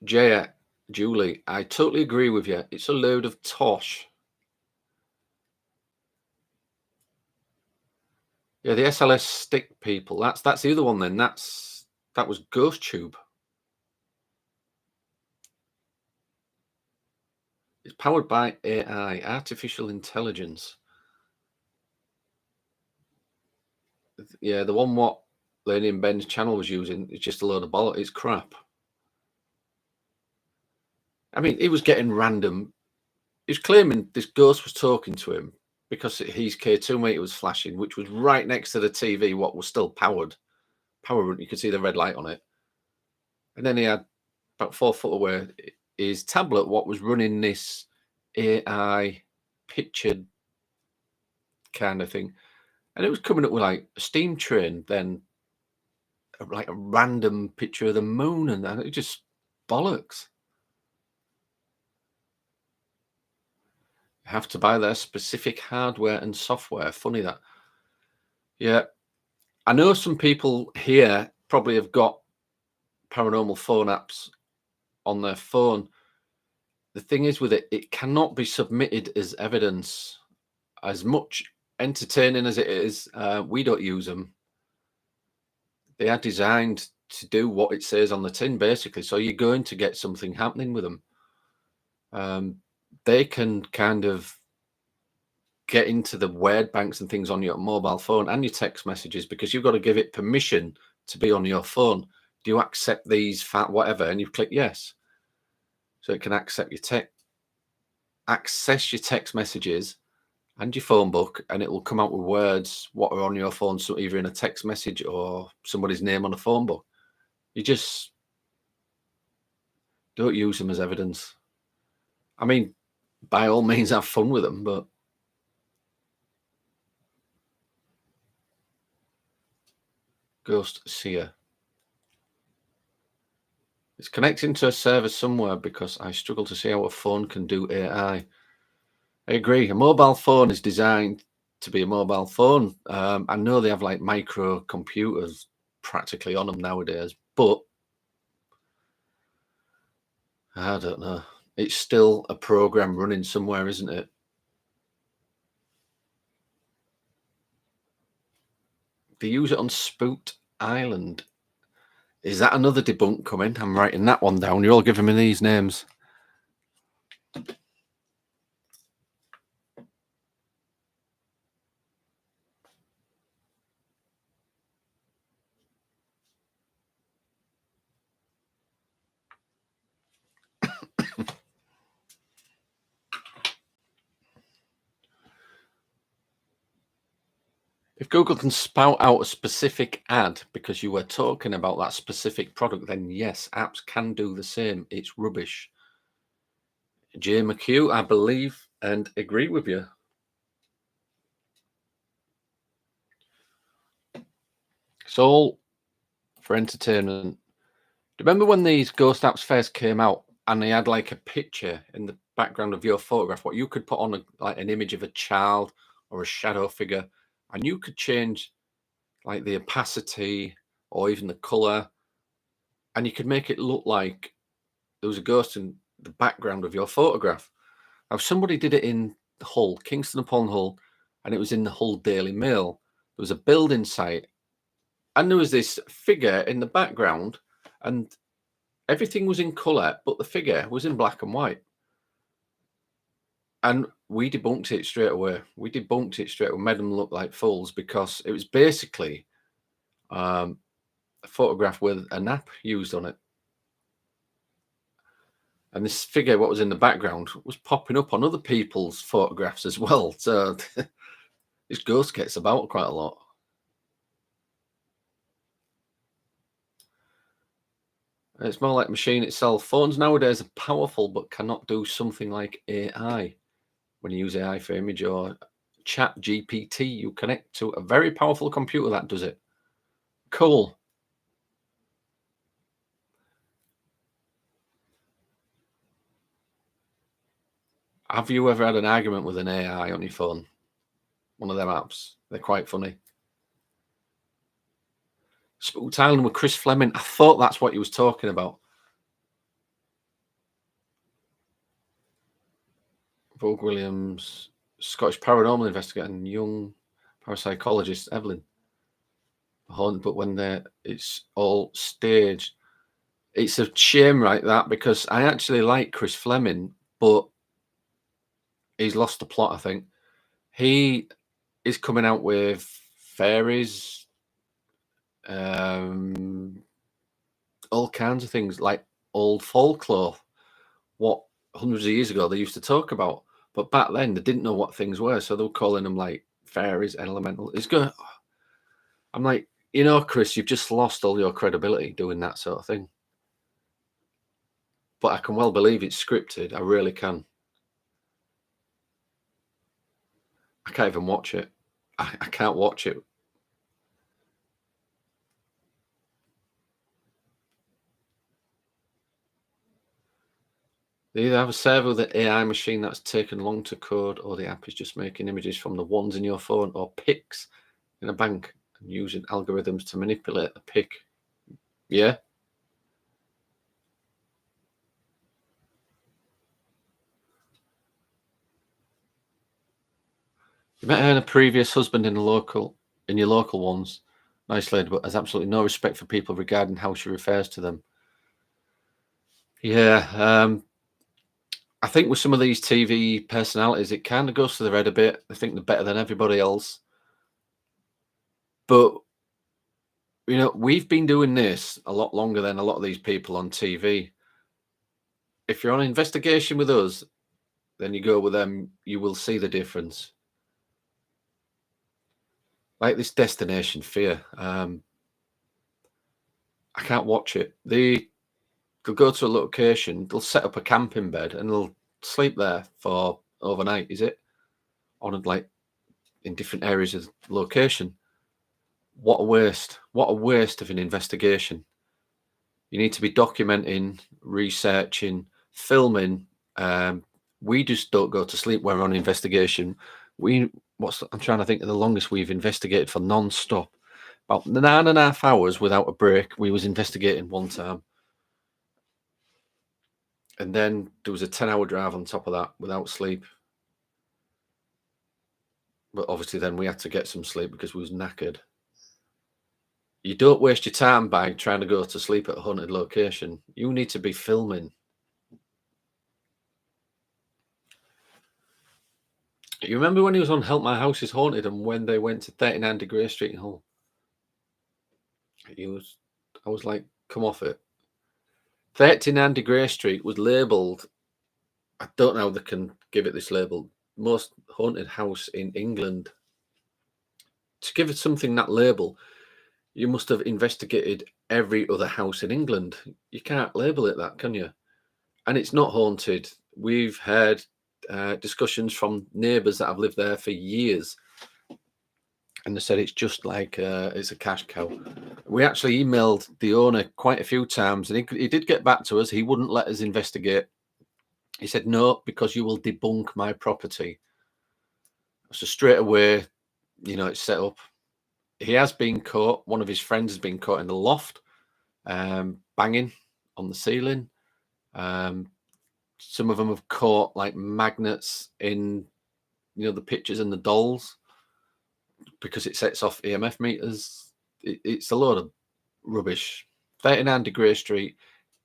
Jaya, Julie, I totally agree with you. It's a load of tosh. Yeah, the SLS stick people. That's the other one then. That was GhostTube. It's powered by AI, artificial intelligence. Yeah, the one what Laney and Ben's channel was using is just a load of bollocks. It's crap. I mean, he was getting random. He was claiming this ghost was talking to him because his K2 meter was flashing, which was right next to the TV, what was still powered. You could see the red light on it. And then he had about 4 foot away his tablet, what was running this AI pictured kind of thing. And it was coming up with like a steam train, then like a random picture of the moon, and it just bollocks. You have to buy their specific hardware and software. Funny that. Yeah. I know some people here probably have got paranormal phone apps on their phone. The thing is with it, it cannot be submitted as evidence. As much entertaining as it is, we don't use them. They are designed to do what it says on the tin, basically. So you're going to get something happening with them. They can kind of get into the word banks and things on your mobile phone and your text messages, because you've got to give it permission to be on your phone. Do you accept these whatever? And you click yes. So it can access your text messages and your phone book, and it will come out with words what are on your phone, so either in a text message or somebody's name on a phone book. You just don't use them as evidence. I mean, by all means, have fun with them, but Ghost Seer. It's connecting to a server somewhere, because I struggle to see how a phone can do AI. I agree. A mobile phone is designed to be a mobile phone. I know they have like micro computers practically on them nowadays, but I don't know. It's still a program running somewhere, isn't it? They use it on Spooked Island. Is that another debunk coming? I'm writing that one down. You're all giving me these names. If Google can spout out a specific ad because you were talking about that specific product, then yes, apps can do the same. It's rubbish. Jay McHugh, I believe and agree with you. It's all for entertainment. Do you remember when these ghost apps first came out and they had like a picture in the background of your photograph, what you could put on like an image of a child or a shadow figure, and you could change like the opacity or even the color, and you could make it look like there was a ghost in the background of your photograph. Now, somebody did it in Hull, Kingston upon Hull, and it was in the Hull Daily Mail. There was a building site, and there was this figure in the background, and everything was in color, but the figure was in black and white. And we debunked it straight away. We made them look like fools, because it was basically a photograph with an app used on it. And this figure, what was in the background, was popping up on other people's photographs as well. So this ghost gets about quite a lot. It's more like machine itself. Phones nowadays are powerful, but cannot do something like AI. When you use AI for image or chat GPT, you connect to a very powerful computer that does it. Cool. Have you ever had an argument with an AI on your phone? One of them apps. They're quite funny. Spooked Island with Chris Fleming. I thought that's what he was talking about. Vogue Williams, Scottish paranormal investigator, and young parapsychologist Evelyn. But when it's all staged, it's a shame, right? That because I actually like Chris Fleming, but he's lost the plot. I think he is coming out with fairies, um, all kinds of things like old folklore. What hundreds of years ago they used to talk about, but back then they didn't know what things were, so they were calling them like fairies, elemental. It's good. I'm like, Chris, you've just lost all your credibility doing that sort of thing. But I can well believe it's scripted. I really can. I can't even watch it. I can't watch it. They either have a server with an AI machine that's taken long to code, or the app is just making images from the ones in your phone or pics in a bank and using algorithms to manipulate the pic. Yeah. You met her and a previous husband in your local ones. Nice lady, but has absolutely no respect for people regarding how she refers to them. Yeah, I think with some of these TV personalities, it kind of goes to their head a bit. They think they're better than everybody else. But we've been doing this a lot longer than a lot of these people on TV. If you're on investigation with us, then you go with them, you will see the difference. Like this Destination Fear. I can't watch it. They'll go to a location, they'll set up a camping bed and they'll sleep there for overnight, is it? On like in different areas of the location. What a waste. What a waste of an investigation. You need to be documenting, researching, filming. We just don't go to sleep when we're on investigation. I'm trying to think of the longest we've investigated for non-stop. About 9.5 hours without a break. We was investigating one time. And then there was a 10-hour drive on top of that without sleep. But obviously then we had to get some sleep because we was knackered. You don't waste your time by trying to go to sleep at a haunted location. You need to be filming. You remember when he was on Help My House is Haunted and when they went to 39 Degree Street in Hull? I was like, come off it. 39 Degree Street was labelled, I don't know how they can give it this label, most haunted house in England. To give it something that label, you must have investigated every other house in England. You can't label it that, can you? And it's not haunted. We've had discussions from neighbours that have lived there for years, and they said it's just like it's a cash cow. We actually emailed the owner quite a few times, and he did get back to us. He wouldn't let us investigate. He said, no, because you will debunk my property. So straight away, it's set up. He has been caught. One of his friends has been caught in the loft, banging on the ceiling. Some of them have caught like magnets in, the pictures and the dolls because it sets off EMF meters. It's a load of rubbish. 39 Degree Street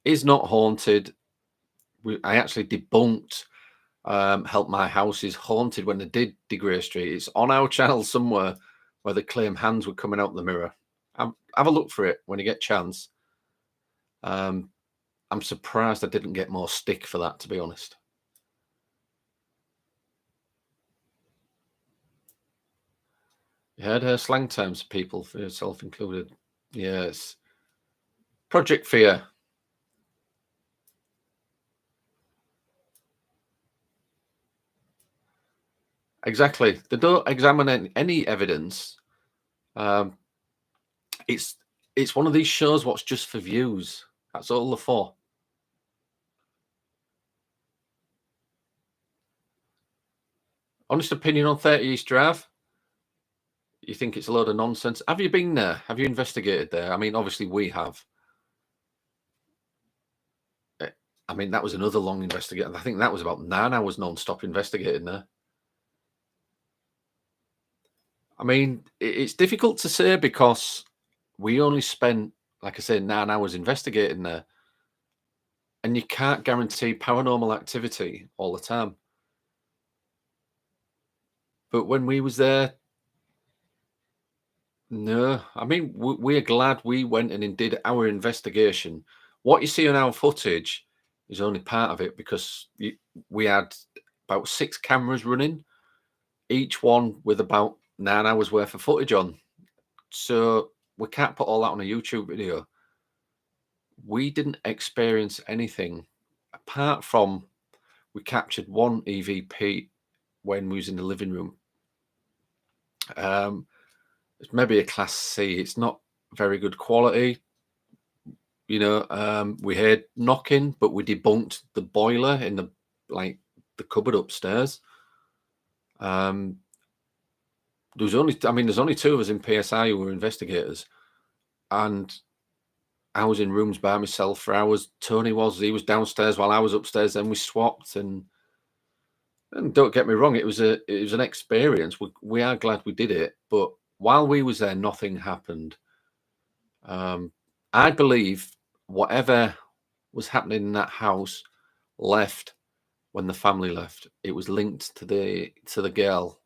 is not haunted. I actually debunked Help My House is Haunted when they did Degree Street. It's on our channel somewhere where they claim hands were coming out the mirror. Have a look for it when you get a chance. I'm I'm surprised I didn't get more stick for that, to be honest. You heard her slang terms, people, for yourself included. Yes. Project Fear. Exactly. They don't examine any evidence. Um, it's it's one of these shows what's just for views. That's all they're for. Honest opinion on 30 East Drive? You think it's a load of nonsense? Have you been there? Have you investigated there? I mean, obviously we have. Eh, I mean, that was another long investigation. I think that was about 9 hours non-stop investigating there. I mean, it's difficult to say because we only spent, like I say, 9 hours investigating there, and you can't guarantee paranormal activity all the time. But when we was there, no, I mean, we're glad we went in and did our investigation. What you see on our footage is only part of it because we had about 6 cameras running, each one with about 9 hours worth of footage on. So we can't put all that on a YouTube video. We didn't experience anything apart from we captured one EVP when we was in the living room. It's maybe a class C. It's not very good quality. We heard knocking, but we debunked the boiler in the cupboard upstairs. There's only two of us in PSI who were investigators, and I was in rooms by myself for hours. He was downstairs while I was upstairs. Then we swapped, and don't get me wrong, it was an experience. We are glad we did it, but while we was there, nothing happened. I believe whatever was happening in that house left when the family left. It was linked to the girl.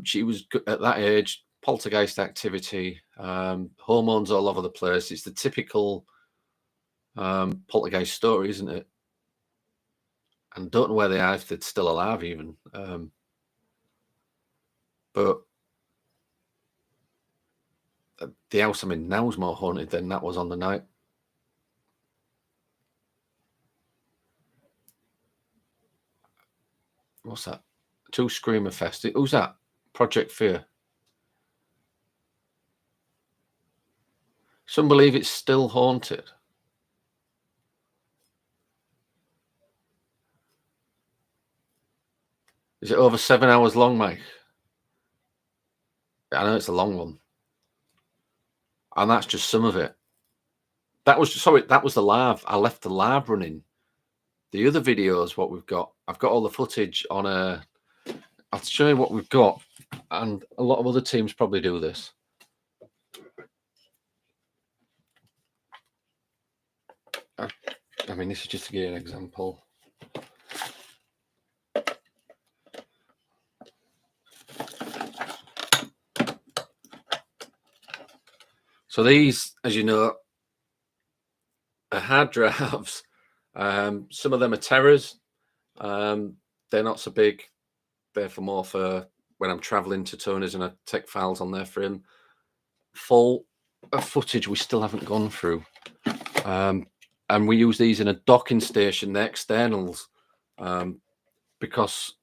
She was at that age, poltergeist activity, hormones all over the place. It's the typical poltergeist story, isn't it? And don't know where they are, if they're still alive even. But the house I'm in now is more haunted than that was on the night. What's that? Two Screamer Fest. Who's that? Project Fear. Some believe it's still haunted. Is it over 7 hours long, Mike? I know it's a long one. And that's just some of it. That was the live. I left the live running. The other videos, what we've got, I've got all the footage on I'll show you what we've got, and a lot of other teams probably do this. I mean, this is just to give you an example. So these, as you know, are hard drives. Some of them are terrors. They're not so big. They're more for when I'm traveling to Tony's and I take files on there for him. Full of footage we still haven't gone through. And we use these in a docking station, the externals, because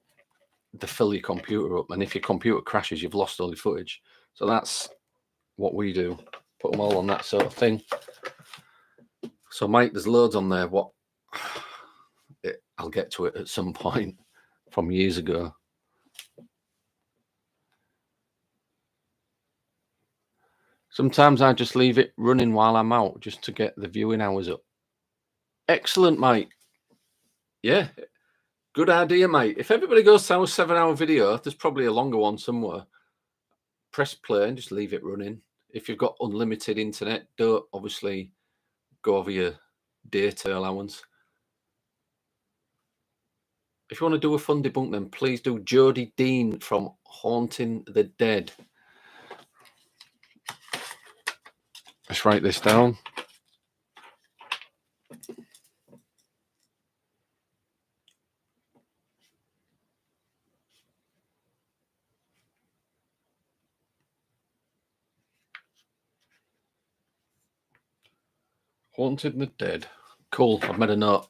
they fill your computer up. And if your computer crashes, you've lost all your footage. So that's what we do. Put them all on that sort of thing. So, Mike, there's loads on there. I'll get to it at some point from years ago. Sometimes I just leave it running while I'm out just to get the viewing hours up. Excellent, Mike. Yeah, good idea, mate. If everybody goes to our 7-hour video, there's probably a longer one somewhere. Press play and just leave it running. If you've got unlimited internet, don't obviously go over your data allowance. If you want to do a fun debunk, then please do Jodie Dean from Haunting the Dead. Let's write this down. Haunted and the Dead. Cool. I've made a note.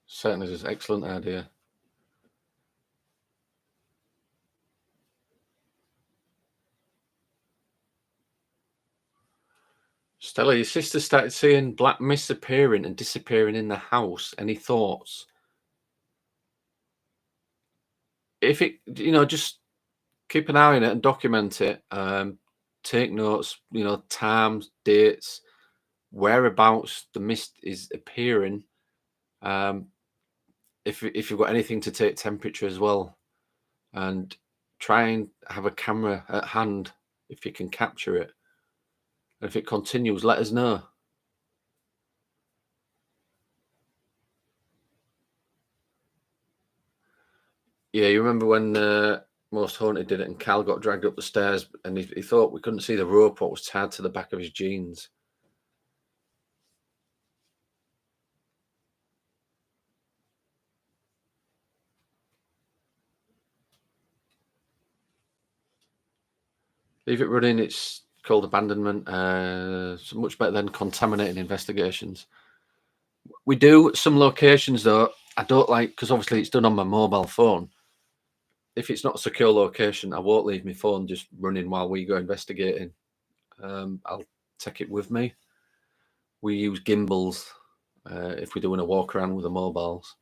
Certainly is an excellent idea. Stella, your sister started seeing black mists appearing and disappearing in the house. Any thoughts? If it, just keep an eye on it and document it. Take notes, times, dates, whereabouts the mist is appearing. If you've got anything to take temperature as well, and try and have a camera at hand if you can capture it. And if it continues, let us know. Yeah, you remember when Most Haunted did it and Cal got dragged up the stairs and he thought we couldn't see the rope what was tied to the back of his jeans. Leave it running. It's called abandonment. It's much better than contaminating investigations. We do some locations though. I don't like because obviously it's done on my mobile phone. If it's not a secure location, I won't leave my phone just running while we go investigating. I'll take it with me. We use gimbals if we're doing a walk around with the mobiles.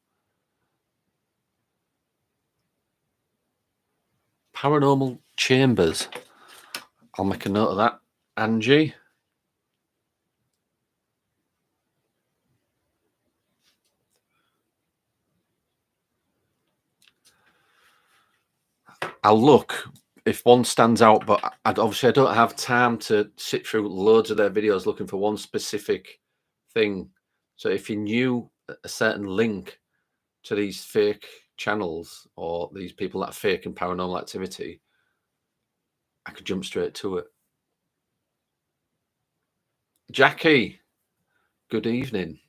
Paranormal chambers. I'll make a note of that. Angie. I'll look if one stands out, but obviously I don't have time to sit through loads of their videos looking for one specific thing. So if you knew a certain link to these fake channels or these people that are faking paranormal activity, I could jump straight to it. Jackie, good evening.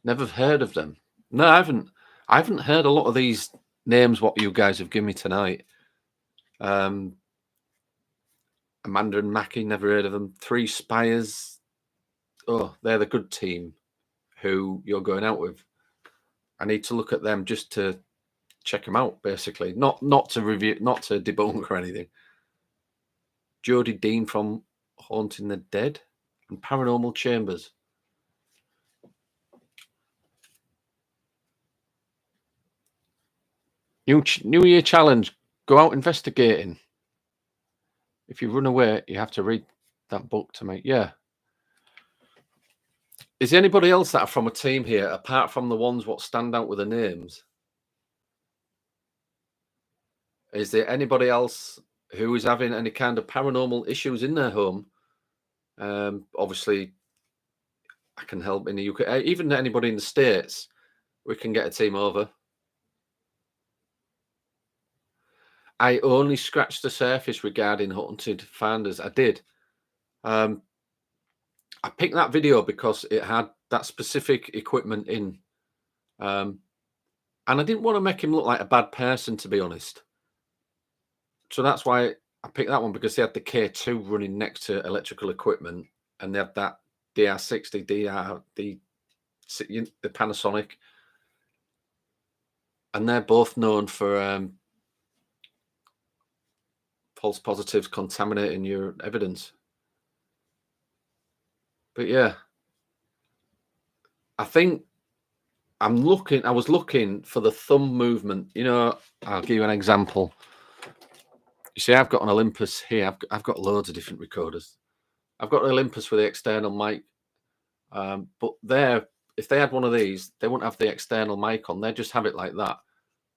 Never heard of them. No, I haven't. I haven't heard a lot of these names. What you guys have given me tonight. Amanda and Mackie, never heard of them. Three Spires. Oh, they're the good team who you're going out with. I need to look at them just to check them out, basically. Not to review, not to debunk or anything. Jodie Dean from Haunting the Dead and Paranormal Chambers. New Year challenge: go out investigating. If you run away, you have to read that book to me. Yeah. Is there anybody else that are from a team here, apart from the ones what stand out with the names? Is there anybody else who is having any kind of paranormal issues in their home? Obviously, I can help in the UK. Even anybody in the States, we can get a team over. I only scratched the surface regarding haunted finders. I did. I picked that video because it had that specific equipment in. And I didn't want to make him look like a bad person, to be honest. So that's why I picked that one, because they had the K2 running next to electrical equipment, and they had that DR60, the Panasonic, and they're both known for false positives contaminating your evidence. But yeah, I think I was looking for the thumb movement. I'll give you an example. You see, I've got an Olympus here. I've got loads of different recorders. I've got an Olympus with the external mic. But if they had one of these, they wouldn't have the external mic on. They'd just have it like that.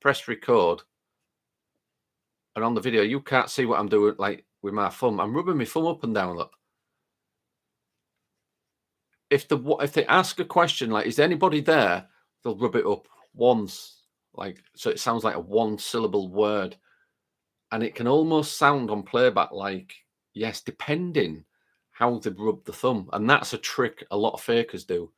Press record. And on the video, you can't see what I'm doing, like with my thumb. I'm rubbing my thumb up and down. Look. If they ask a question like, "Is there anybody there?" They'll rub it up once, like, so it sounds like a one-syllable word, and it can almost sound on playback like Yes, depending how they rub the thumb, and that's a trick a lot of fakers do.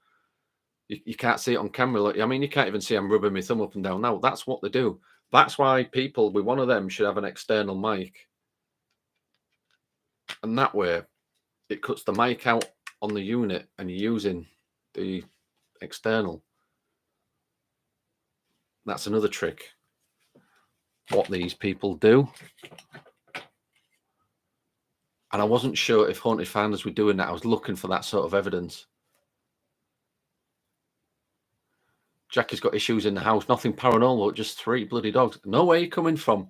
You can't see it on camera. Like, I mean, you can't even see I'm rubbing my thumb up and down now. That's what they do. That's why people with one of them should have an external mic, and that way it cuts the mic out on the unit, and you're using the external. That's another trick. What these people do. And I wasn't sure if haunted finders were doing that. I was looking for that sort of evidence. Jackie's got issues in the house. Nothing paranormal, just 3 bloody dogs. No, where are you coming from?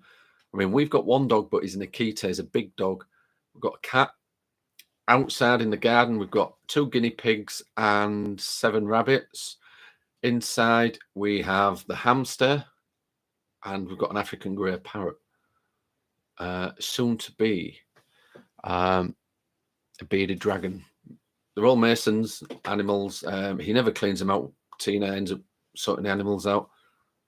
I mean, we've got 1 dog, but he's an Akita. He's a big dog. We've got a cat outside in the garden. We've got 2 guinea pigs and 7 rabbits. Inside, we have the hamster, and we've got an African grey parrot. Soon to be a bearded dragon. They're all Mason's animals. He never cleans them out. Tina ends up sorting the animals out,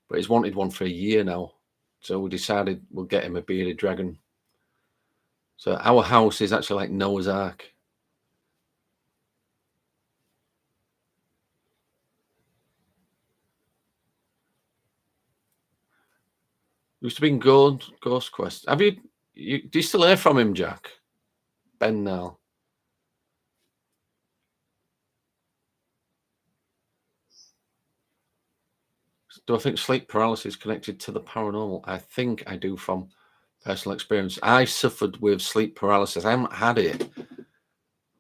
but he's wanted one for a year now. So we decided we'll get him a bearded dragon. So our house is actually like Noah's Ark. Used to be in Ghost Quest. Have do you still hear from him, Jack? Ben now. Do I think sleep paralysis is connected to the paranormal? I think I do from personal experience. I suffered with sleep paralysis. I haven't had it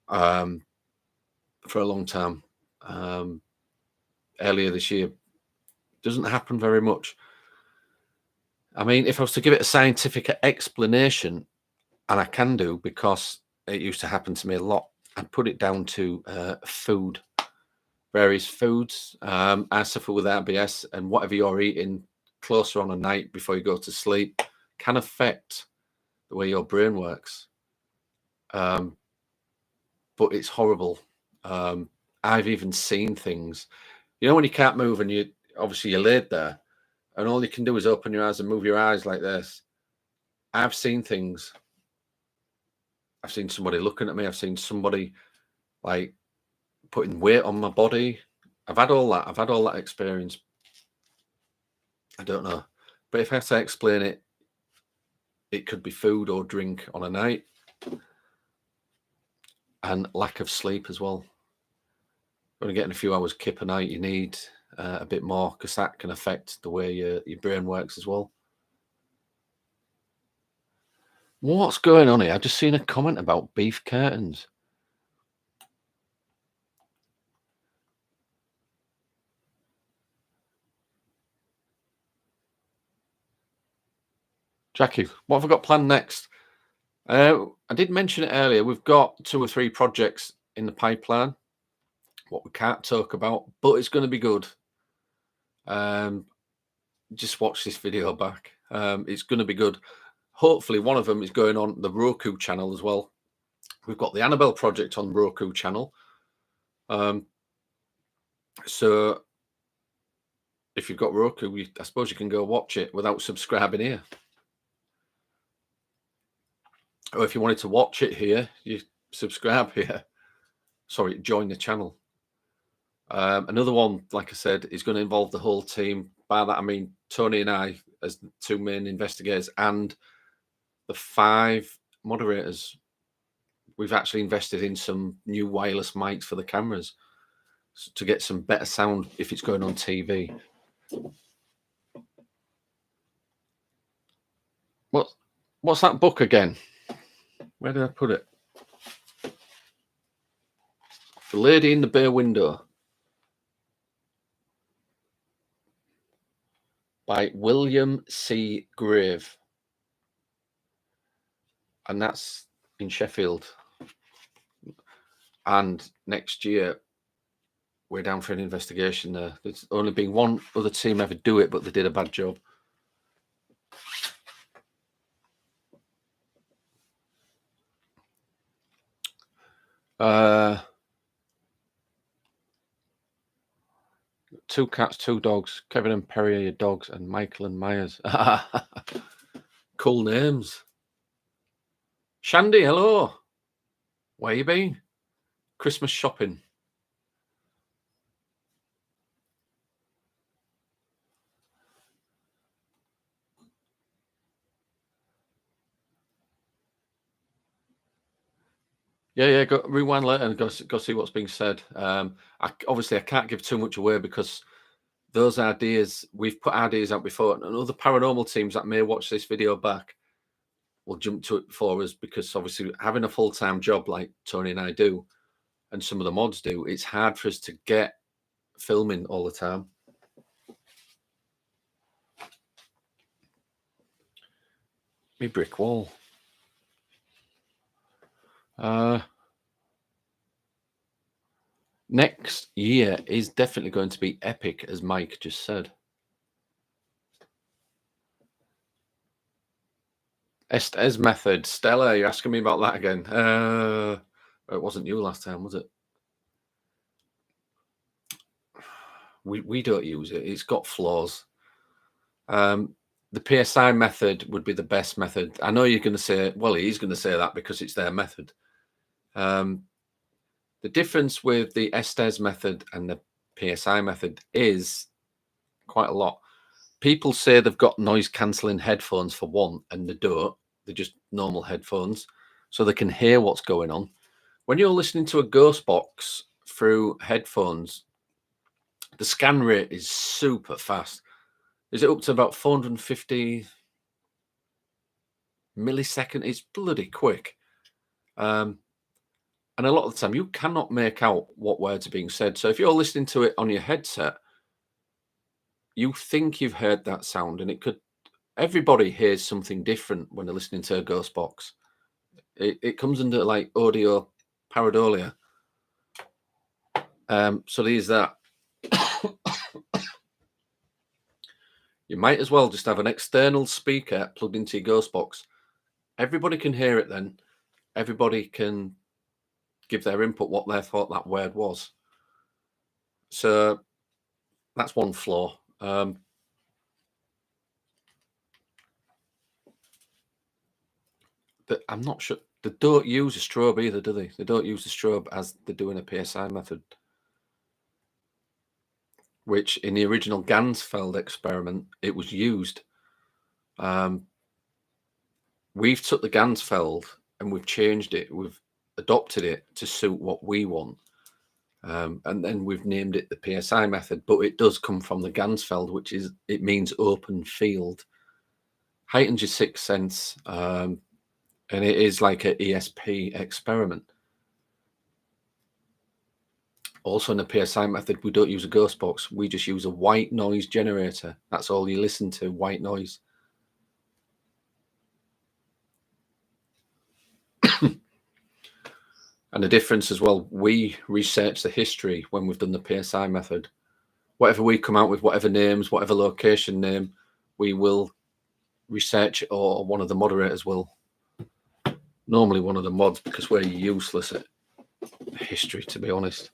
for a long time. Earlier this year. Doesn't happen very much. I mean, if I was to give it a scientific explanation, and I can do because it used to happen to me a lot, I'd put it down to food. Various foods. I suffer with RBS, and whatever you're eating closer on a night before you go to sleep can affect the way your brain works. But it's horrible. I've even seen things. You know when you can't move and you're laid there, and all you can do is open your eyes and move your eyes like this. I've seen things. I've seen somebody looking at me. I've seen somebody like putting weight on my body. I've had all that. I've had all that experience. I don't know. But if I have to explain it, it could be food or drink on a night. And lack of sleep as well. When you're getting a few hours kip a night, you need a bit more, because that can affect the way your brain works as well. What's going on here? I've just seen a comment about beef curtains. Jackie, what have I got planned next? I did mention it earlier. We've got 2 or 3 projects in the pipeline. What we can't talk about, but it's going to be good. Just watch this video back. It's going to be good. Hopefully, one of them is going on the Roku channel as well. We've got the Annabelle project on Roku channel. So if you've got Roku, I suppose you can go watch it without subscribing here. Or if you wanted to watch it here, you subscribe here. Sorry, join the channel. Another one, like I said, is going to involve the whole team. By that, I mean Tony and I as the 2 main investigators and the 5 moderators. We've actually invested in some new wireless mics for the cameras to get some better sound if it's going on TV. What's that book again? Where did I put it? The Lady in the Bay Window by William C. Grave. And that's in Sheffield. And next year, we're down for an investigation there. There's only been one other team ever do it, but they did a bad job. Two cats, 2 dogs. Kevin and Perry are your dogs, and Michael and Myers. Cool names. Shandy, hello. Where you been? Christmas shopping. Yeah. Go rewind later and go see what's being said. Obviously I can't give too much away because those ideas we've put ideas out before, and other paranormal teams that may watch this video back will jump to it for us because obviously having a full-time job like Tony and I do, and some of the mods do, it's hard for us to get filming all the time. Me brick wall. Next year is definitely going to be epic, as Mike just said. Estes method. Stella, you're asking me about that again. It wasn't you last time, was it? We don't use it. It's got flaws. The PSI method would be the best method. I know you're going to say, well, he's going to say that because it's their method. The difference with the Estes method and the PSI method is quite a lot. People say they've got noise cancelling headphones for one, and they don't. They're just normal headphones, so they can hear what's going on. When you're listening to a ghost box through headphones, the scan rate is super fast. Is it up to about 450 millisecond? It's bloody quick. And a lot of the time, you cannot make out what words are being said. So if you're listening to it on your headset, you think you've heard that sound, and it could. Everybody hears something different when they're listening to a ghost box. It comes under like audio pareidolia. So there's that. You might as well just have an external speaker plugged into your ghost box. Everybody can hear it then. Everybody can give their input what they thought that word was. So that's one flaw. But I'm not sure. They don't use a strobe either, do they? They don't use the strobe as they do in a PSI method. Which in the original Gansfeld experiment, it was used. We've took the Gansfeld and we've changed it. We've adopted it to suit what we want. And then we've named it the PSI method, but it does come from the Gansfeld, which is, it means open field. Heightens your sixth sense, and it is like an ESP experiment. Also in the PSI method, we don't use a ghost box. We just use a white noise generator. That's all you listen to, white noise. And the difference as well, we research the history when we've done the PSI method. Whatever we come out with, whatever names, whatever location name, we will research, or one of the moderators will. Normally one of the mods, because we're useless at history, to be honest.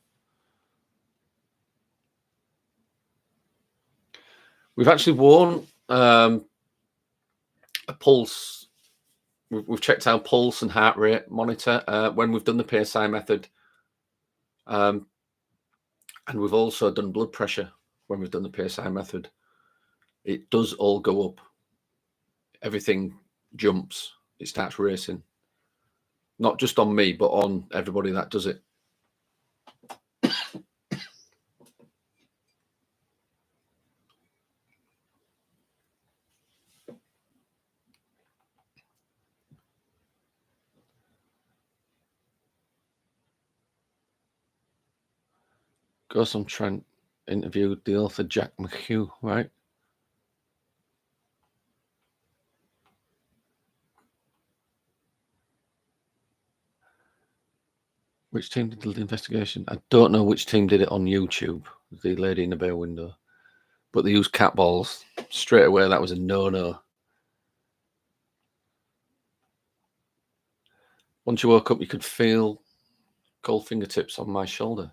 We've actually worn a pulse. We've checked our pulse and heart rate monitor when we've done the PSI method. And we've also done blood pressure when we've done the PSI method. It does all go up. Everything jumps. It starts racing. Not just on me, but on everybody that does it. Ghost on Trent interviewed the author Jack McHugh, right? Which team did the investigation? I don't know which team did it on YouTube. The lady in the bay window. But they used cat balls. Straight away, that was a no-no. Once you woke up, you could feel cold fingertips on my shoulder.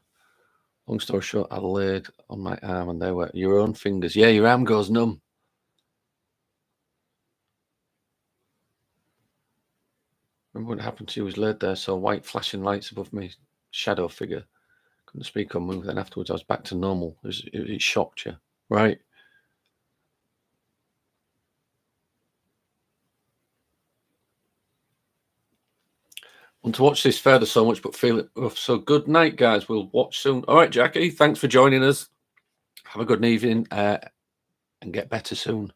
Long story short, I laid on my arm and they were your own fingers. Yeah, your arm goes numb. remember what happened to you. He was laid there, saw white flashing lights above me, shadow figure. Couldn't speak or move. Then afterwards, I was back to normal. It shocked you, right? Want to watch this further so much, but feel it rough. So good night, guys. We'll watch soon. All right, Jackie. Thanks for joining us. Have a good evening and get better soon.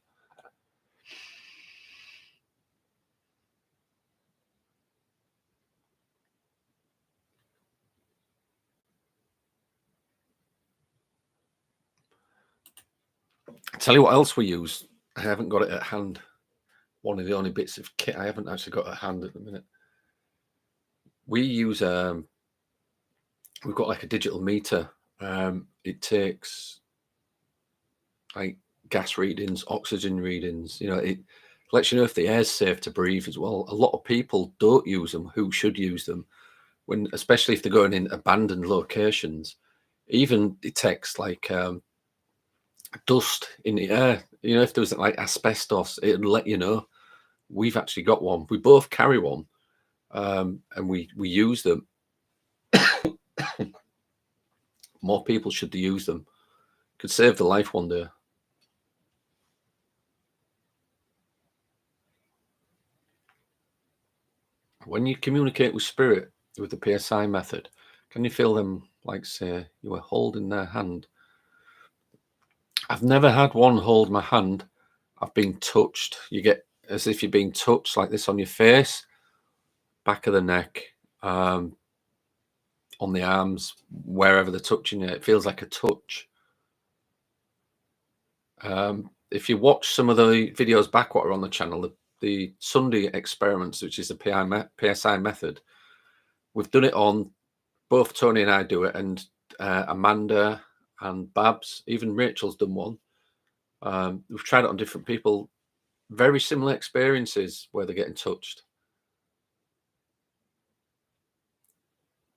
I'll tell you what else we use. I haven't got it at hand. One of the only bits of kit I haven't actually got at hand at the minute. We use we've got like a digital meter. It takes like gas readings, oxygen readings. You know, it lets you know if the air's safe to breathe as well. A lot of people don't use them who should use them, when especially if they're going in abandoned locations. Even detects like dust in the air. You know, if there was like asbestos, it'd let you know. We've actually got one. We both carry one, and we use them. More people should use them. Could save the life one day. When you communicate with spirit with the PSI method, can you feel them like say you were holding their hand? I've never had one hold my hand. I've been touched. You get as if you're being touched like this on your face, back of the neck, on the arms, wherever they're touching you. It feels like a touch. If you watch some of the videos back what are on the channel, the Sunday experiments, which is the PSI method, we've done it on both Tony and I do it, and Amanda and Babs, even Rachel's done one. We've tried it on different people. Very similar experiences where they're getting touched.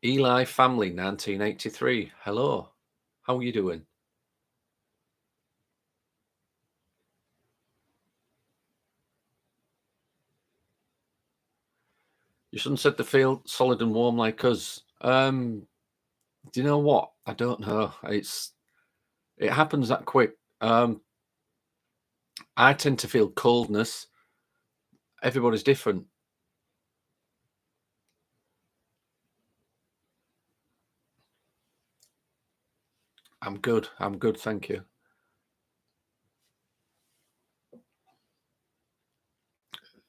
Eli Family 1983. Hello. How are you doing? Your son said they feel solid and warm like us. Do you know what? I don't know. It happens that quick. I tend to feel coldness. Everybody's different. I'm good. I'm good. Thank you.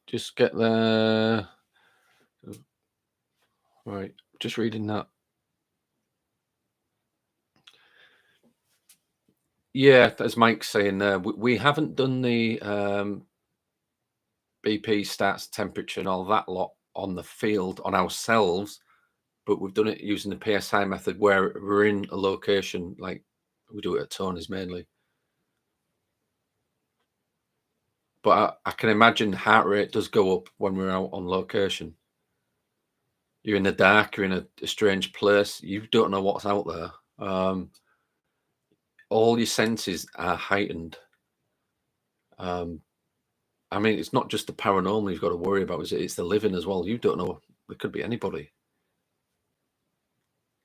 Just get there. Right. Just reading that. Yeah, as Mike's saying there, we haven't done the BP stats, temperature, and all that lot on the field on ourselves, but we've done it using the PSI method where we're in a location, like we do it at Tony's mainly. But I can imagine heart rate does go up when we're out on location. You're in the dark, you're in a strange place, you don't know what's out there. All your senses are heightened. I mean, it's not just the paranormal you've got to worry about, is it? It's the living as well. You don't know. It could be anybody.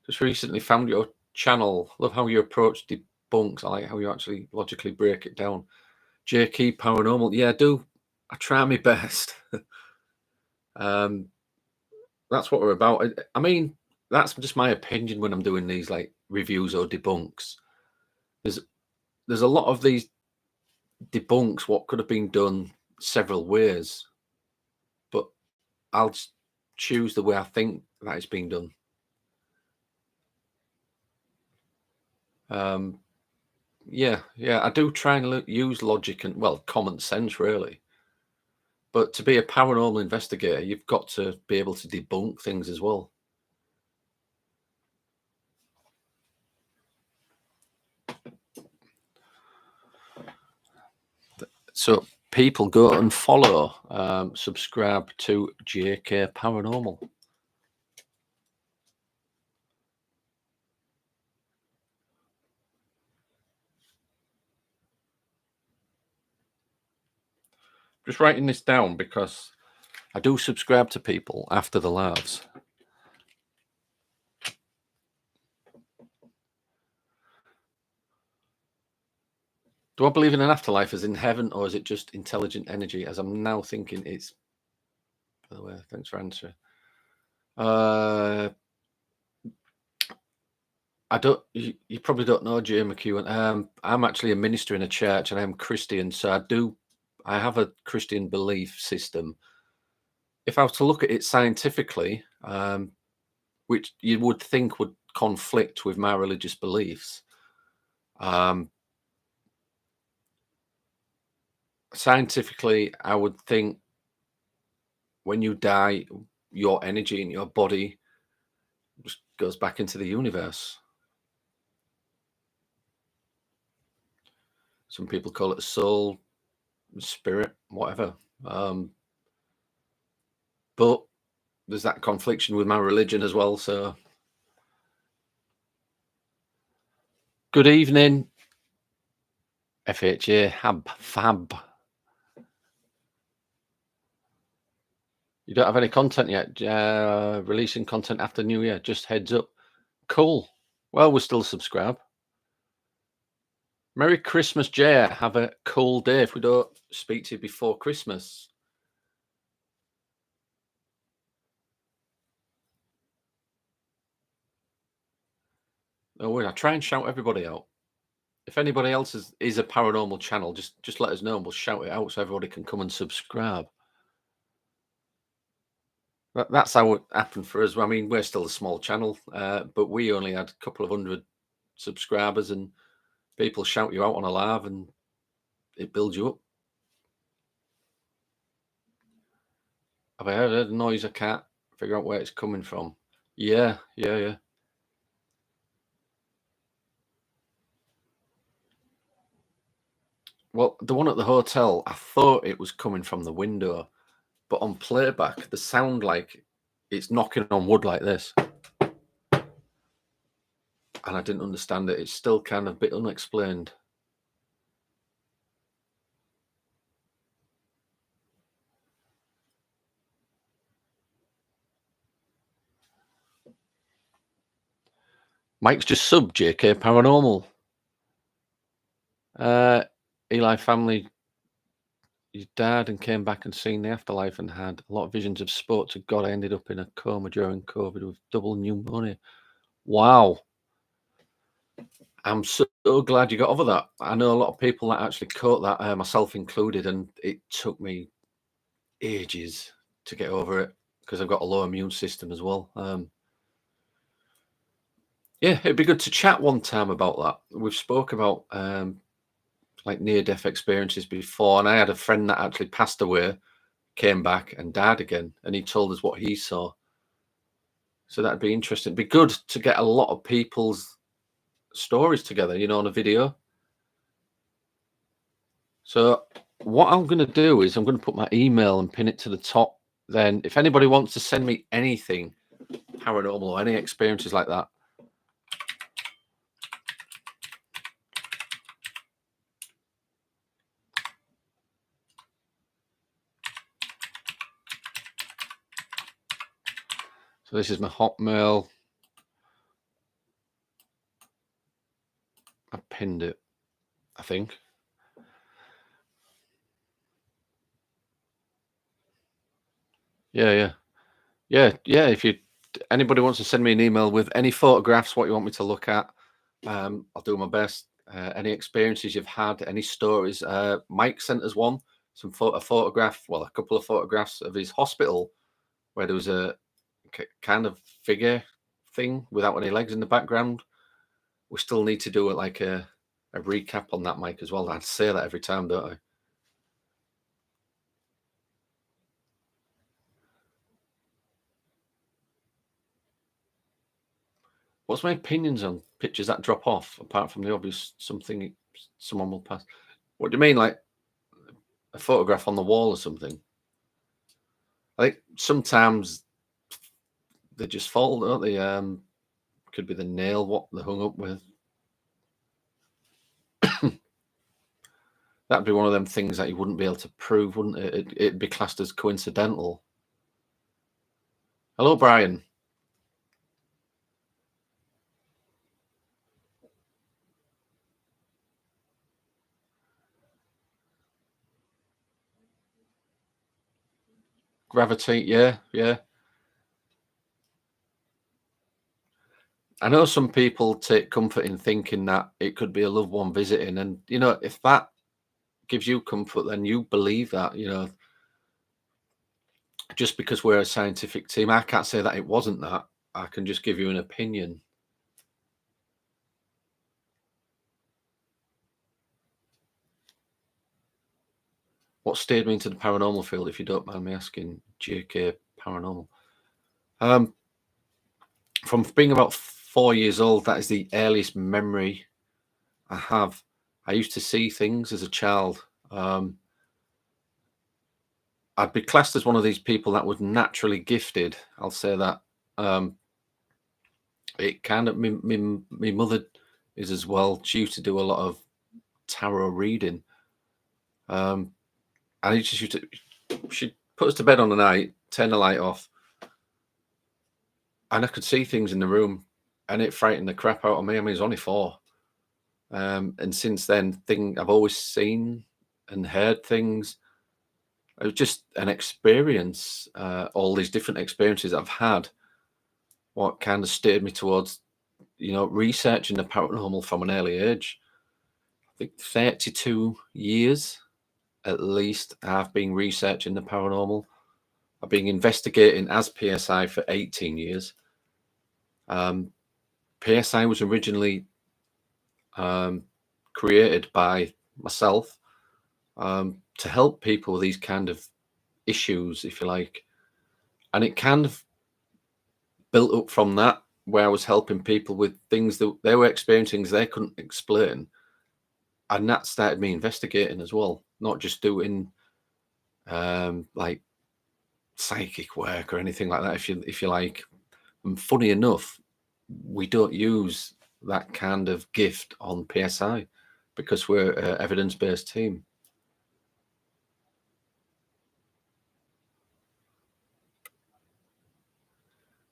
Just recently found your channel. Love how you approach debunks. I like how you actually logically break it down. JK Paranormal. Yeah, I do. I try my best. That's what we're about. I mean, that's just my opinion when I'm doing these like reviews or debunks. There's a lot of these debunks what could have been done several ways, but I'll choose the way I think that it's being done. Yeah, I do try and use logic and, well, common sense, really. But to be a paranormal investigator, you've got to be able to debunk things as well. So people go and follow, subscribe to JK Paranormal. Just writing this down because I do subscribe to people after the lives. Do I believe in an afterlife as in heaven, or is it just intelligent energy? As I'm now thinking it's, by the way, thanks for answering. I don't. You probably don't know, Jay McEwen. I'm actually a minister in a church, and I'm Christian, so I have a Christian belief system. If I was to look at it scientifically, which you would think would conflict with my religious beliefs, um, scientifically, I would think when you die, your energy in your body just goes back into the universe. Some people call it a soul, spirit, whatever. But there's that confliction with my religion as well. So, good evening, FHA, Fab. You don't have any content yet. Releasing content after New Year. Just heads up. Cool. Well, we're still subscribed. Merry Christmas, Jay. Have a cool day if we don't speak to you before Christmas. No worries. I try and shout everybody out. If anybody else is a paranormal channel, just let us know and we'll shout it out so everybody can come and subscribe. That's how it happened for us. I mean, we're still a small channel, but we only had a couple of hundred subscribers, and people shout you out on a live, and it builds you up. Have I heard a noise? I can't figure out where it's coming from. Yeah. Well, the one at the hotel, I thought it was coming from the window, but on playback, the sound like it's knocking on wood like this. And I didn't understand it. It's still kind of a bit unexplained. Mike's just sub JK Paranormal. Eli family, he died and came back and seen the afterlife and had a lot of visions of spoke to God. I ended up in a coma during COVID with double pneumonia. Wow. I'm so glad you got over that. I know a lot of people that actually caught that, myself included, and it took me ages to get over it because I've got a low immune system as well. Yeah, it'd be good to chat one time about that. We've spoke about like near-death experiences before, and I had a friend that actually passed away, came back and died again, and he told us what he saw. So that'd be interesting. It'd be good to get a lot of people's stories together, on a video. So what I'm going to do is I'm going to put my email and pin it to the top. Then if anybody wants to send me anything paranormal or any experiences like that, so this is my Hotmail. I pinned it, I think. Yeah. If anybody wants to send me an email with any photographs, what you want me to look at, I'll do my best. Any experiences you've had, any stories. Mike sent us one, a photograph, well, a couple of photographs of his hospital where there was a kind of figure thing without any legs in the background. We still need to do it like a recap on that, Mike, as well. I say that every time, don't I? What's my opinions on pictures that drop off, apart from the obvious something someone will pass? What do you mean, like a photograph on the wall or something? I think sometimes they just fall, don't they? Could be the nail what they hung up with. That'd be one of them things that you wouldn't be able to prove, wouldn't it? It'd be classed as coincidental. Hello, Brian. Gravitate, yeah, yeah. I know some people take comfort in thinking that it could be a loved one visiting, and if that gives you comfort, then you believe that. Just because we're a scientific team, I can't say that it wasn't that. I can just give you an opinion. What steered me into the paranormal field, if you don't mind me asking, JK Paranormal? Um, from being about 4 years old, that is the earliest memory I have. I used to see things as a child. I'd be classed as one of these people that was naturally gifted. I'll say that. It kind of, my mother is as well. She used to do a lot of tarot reading. And I just used to, she'd put us to bed on the night, turn the light off, and I could see things in the room, and it frightened the crap out of me. I mean, it was only 4. And since then, I've always seen and heard things. It was just an experience. All these different experiences I've had, what kind of steered me towards, researching the paranormal from an early age. I think 32 years at least I've been researching the paranormal. I've been investigating as PSI for 18 years. PSI was originally created by myself to help people with these kind of issues, if you like. And it kind of built up from that, where I was helping people with things that they were experiencing they couldn't explain. And that started me investigating as well, not just doing like psychic work or anything like that, if you like. And funny enough, we don't use that kind of gift on PSI because we're an evidence-based team.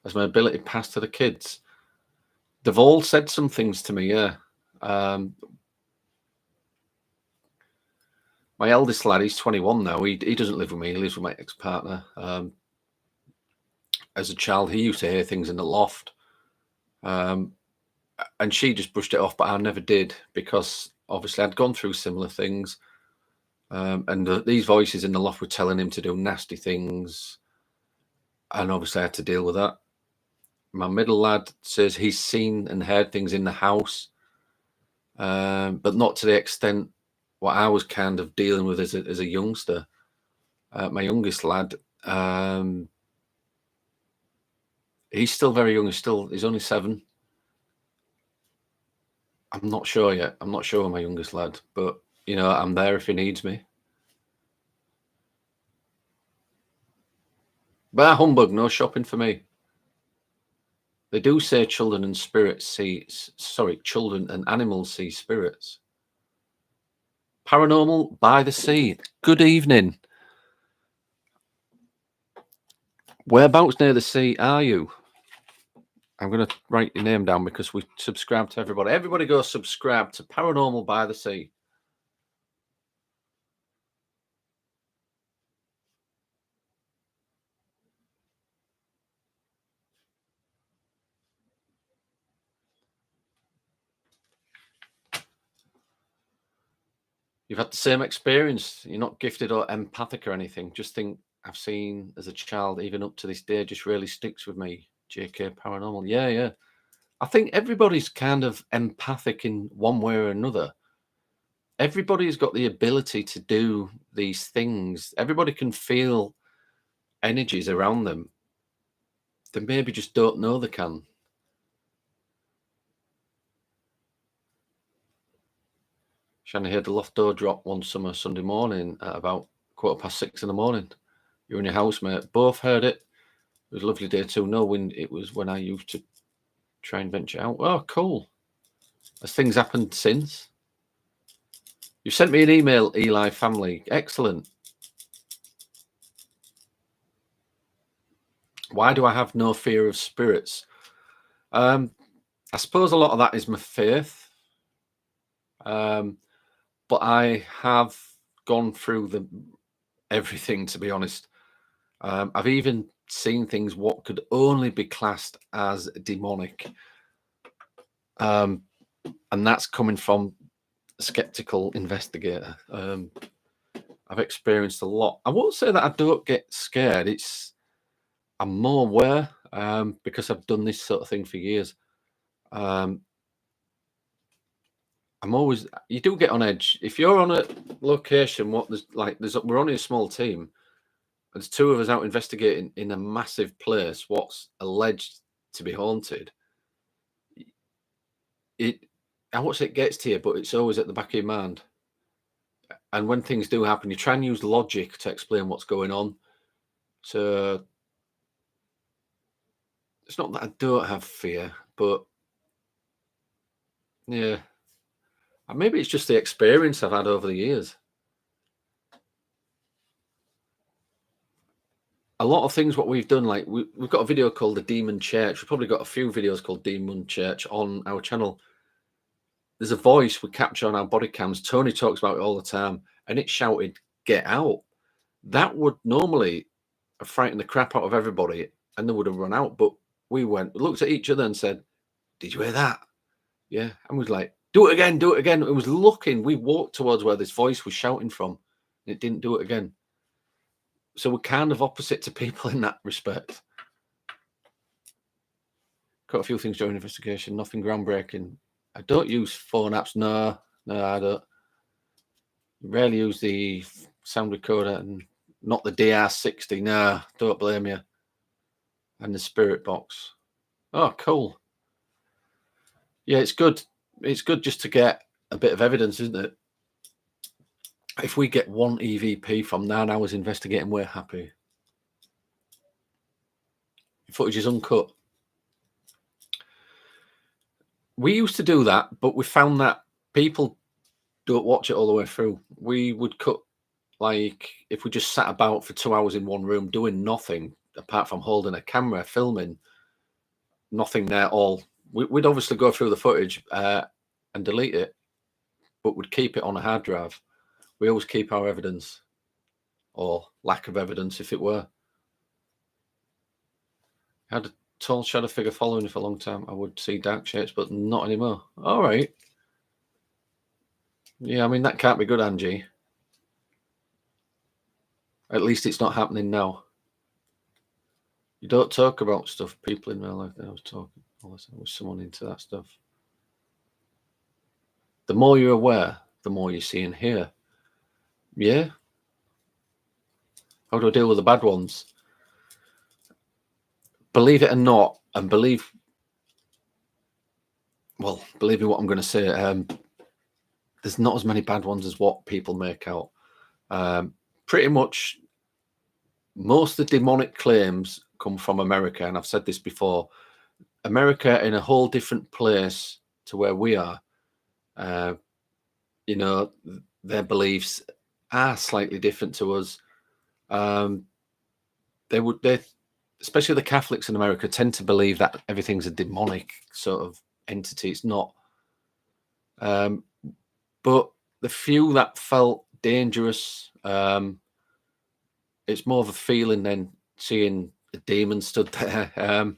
Has my ability passed to the kids? They've all said some things to me, yeah. My eldest lad, he's 21 now. He doesn't live with me. He lives with my ex-partner. As a child, he used to hear things in the loft. And she just brushed it off, but I never did because obviously I'd gone through similar things. And these voices in the loft were telling him to do nasty things. And obviously I had to deal with that. My middle lad says he's seen and heard things in the house, but not to the extent what I was kind of dealing with as a youngster. My youngest lad, he's still very young. He's only 7. I'm not sure yet. I'm not sure my youngest lad, but I'm there if he needs me. Bah humbug, no shopping for me. They do say children and animals see spirits. Paranormal by the sea. Good evening. Whereabouts near the sea are you? I'm going to write your name down because we subscribe to everybody. Everybody go subscribe to Paranormal by the Sea. You've had the same experience. You're not gifted or empathic or anything. Just think I've seen as a child, even up to this day, just really sticks with me. JK Paranormal. Yeah, yeah. I think everybody's kind of empathic in one way or another. Everybody's got the ability to do these things. Everybody can feel energies around them. They maybe just don't know they can. Shannon heard the loft door drop one summer Sunday morning at about 6:15 in the morning. You and your housemate both heard it. It was a lovely day too. No wind. It was when I used to try and venture out. Oh, cool. Has things happened since? You sent me an email, Eli family. Excellent. Why do I have no fear of spirits? I suppose a lot of that is my faith. But I have gone through everything, to be honest. I've even seen things what could only be classed as demonic. And that's coming from a skeptical investigator. I've experienced a lot. I won't say that I don't get scared. I'm more aware because I've done this sort of thing for years. You do get on edge if you're on a location. We're only a small team. There's two of us out investigating in a massive place. What's alleged to be haunted. I won't say it gets to you, but it's always at the back of your mind. And when things do happen, you try and use logic to explain what's going on. So it's not that I don't have fear, but yeah, maybe it's just the experience I've had over the years. A lot of things what we've done, like we've got a video called The Demon Church. We've probably got a few videos called Demon Church on our channel. There's a voice we capture on our body cams. Tony talks about it all the time, and it shouted, "Get out." That would normally frighten the crap out of everybody, and they would have run out. But we looked at each other and said, "Did you hear that?" Yeah. And we was like, "Do it again, do it again." It was looking, we walked towards where this voice was shouting from, and it didn't do it again. So we're kind of opposite to people in that respect. Got a few things during investigation, nothing groundbreaking. I don't use phone apps. No, I don't. Rarely use the sound recorder and not the DR60. No, don't blame you. And the spirit box. Oh, cool. Yeah, it's good. It's good just to get a bit of evidence, isn't it? If we get one EVP from 9 hours investigating, we're happy. Footage is uncut. We used to do that, but we found that people don't watch it all the way through. We would cut, like, if we just sat about for 2 hours in one room doing nothing apart from holding a camera, filming, nothing there all. We'd obviously go through the footage and delete it, but we'd keep it on a hard drive. We always keep our evidence, or lack of evidence, if it were. I had a tall shadow figure following me for a long time. I would see dark shapes, but not anymore. All right. Yeah, I mean, that can't be good, Angie. At least it's not happening now. You don't talk about stuff. People in real life, I was talking. I was someone into that stuff. The more you're aware, the more you see and hear. Yeah. How do I deal with the bad ones? Believe it or not, and believe in what I'm going to say. There's not as many bad ones as what people make out. Pretty much most of the demonic claims come from America, and I've said this before. America in a whole different place to where we are. You know, their beliefs are slightly different to us. They especially the Catholics in America tend to believe that everything's a demonic sort of entity. It's not. But the few that felt dangerous, it's more of a feeling than seeing a demon stood there.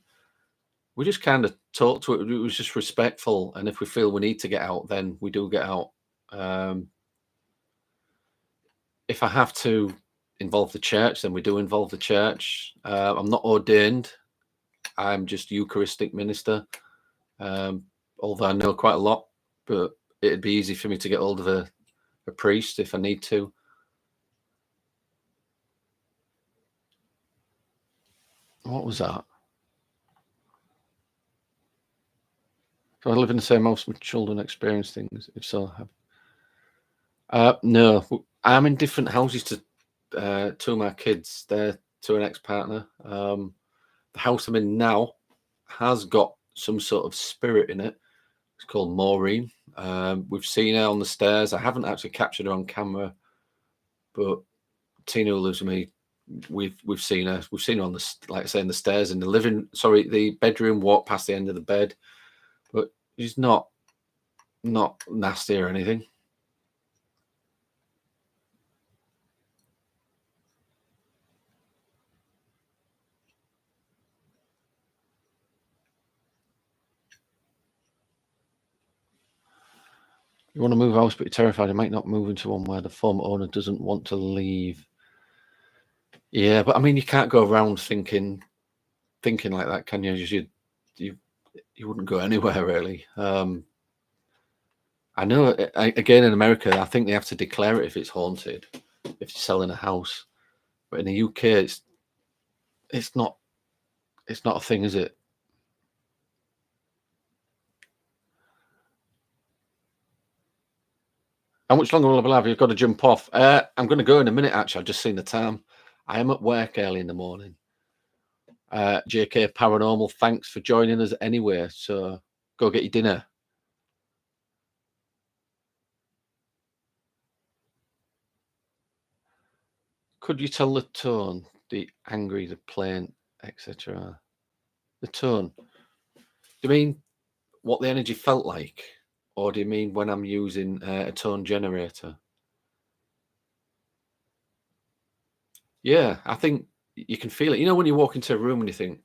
We just kind of talked to it. It was just respectful, and if we feel we need to get out, then we do get out. If I have to involve the church, then we do involve the church. I'm not ordained. I'm just Eucharistic minister. Although I know quite a lot, but it'd be easy for me to get hold of a priest if I need to. What was that? Do I live in the same house with children experience things? If so, no. I'm in different houses to two of my kids. They're to an ex-partner. The house I'm in now has got some sort of spirit in it. It's called Maureen. We've seen her on the stairs. I haven't actually captured her on camera, but Tina, who lives with me, we've seen her. We've seen her on the, like I say, in the stairs in the bedroom. Walk past the end of the bed, but she's not nasty or anything. You want to move house, but you're terrified you might not move into one where the former owner doesn't want to leave. Yeah, but I mean, you can't go around thinking like that, can you? You wouldn't go anywhere really. I know. Again, in America, I think they have to declare it if it's haunted, if you're selling a house. But in the UK, it's not a thing, is it? How much longer will I be alive? You've got to jump off. I'm going to go in a minute. Actually, I've just seen the time. I am at work early in the morning. JK Paranormal, thanks for joining us anyway. So go get your dinner. Could you tell the tone, the angry, the plain, etc.? The tone. Do you mean what the energy felt like? Or do you mean when I'm using a tone generator? Yeah, I think you can feel it. You know, when you walk into a room and you think,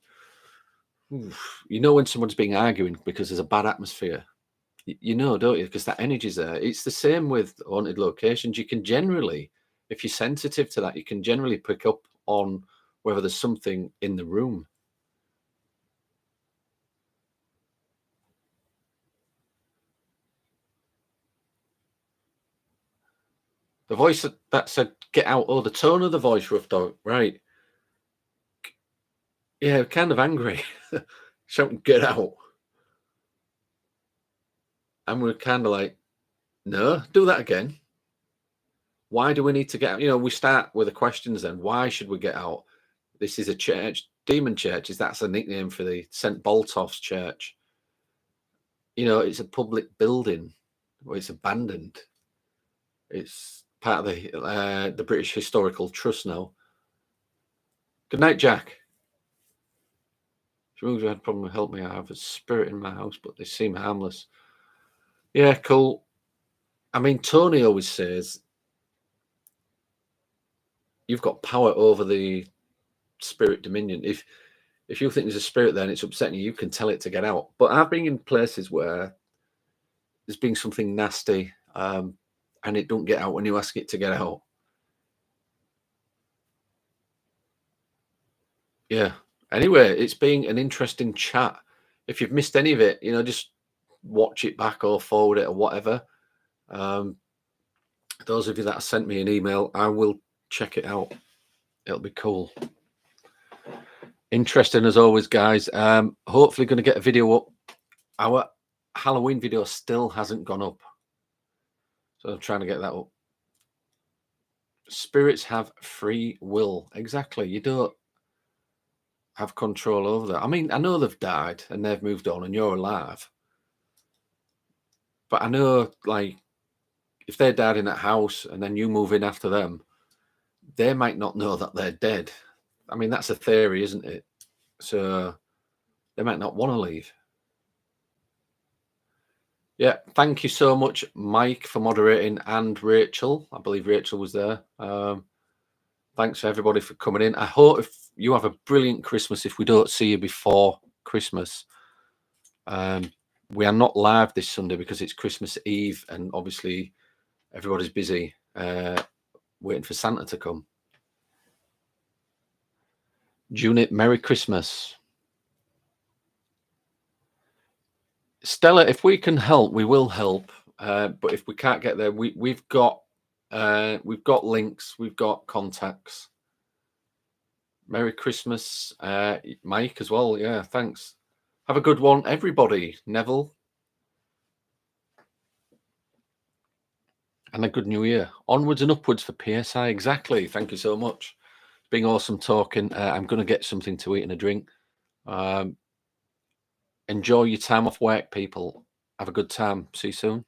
"Oof," you know, when someone's being arguing because there's a bad atmosphere. You know, don't you? Because that energy's there. It's the same with haunted locations. You can generally, if you're sensitive to that, you can generally pick up on whether there's something in the room. The voice that said "get out," oh, the tone of the voice, rough dog, right? Yeah, kind of angry, shouting "get out," and we're kind of like, "No, do that again." Why do we need to get out? You know, we start with the questions then. Why should we get out? This is a church, demon churches. That's a nickname for the St. Boltoff's church. You know, it's a public building where it's abandoned. It's part of the British Historical Trust now. Good night, Jack. If you had a problem, help me. I have a spirit in my house, but they seem harmless. Yeah, cool. I mean, Tony always says you've got power over the spirit dominion. If you think there's a spirit there and it's upsetting you, you can tell it to get out. But I've been in places where there's been something nasty, and it don't get out when you ask it to get out. Yeah. Anyway, it's been an interesting chat. If you've missed any of it, you know, just watch it back or forward it or whatever. Um, those of you that have sent me an email, I will check it out. It'll be cool. Interesting as always, guys. Hopefully going to get a video up. Our Halloween video still hasn't gone up, so I'm trying to get that up. Spirits have free will. Exactly. You don't have control over that. I mean, I know they've died and they've moved on and you're alive. But I know, like, if they died in that house and then you move in after them, they might not know that they're dead. I mean, that's a theory, isn't it? So they might not want to leave. Yeah, thank you so much, Mike, for moderating, and Rachel. I believe Rachel was there. Thanks for everybody for coming in. I hope if you have a brilliant Christmas if we don't see you before Christmas. We are not live this Sunday because it's Christmas Eve and obviously everybody's busy waiting for Santa to come. Junit, Merry Christmas. Stella, if we can help, we will help. But if we can't get there, we've got links, we've got contacts. Merry Christmas, Mike, as well. Yeah, thanks. Have a good one, everybody. Neville. And a good new year. Onwards and upwards for PSI. Exactly. Thank you so much. It's been awesome talking. I'm going to get something to eat and a drink. Enjoy your time off work, people. Have a good time. See you soon.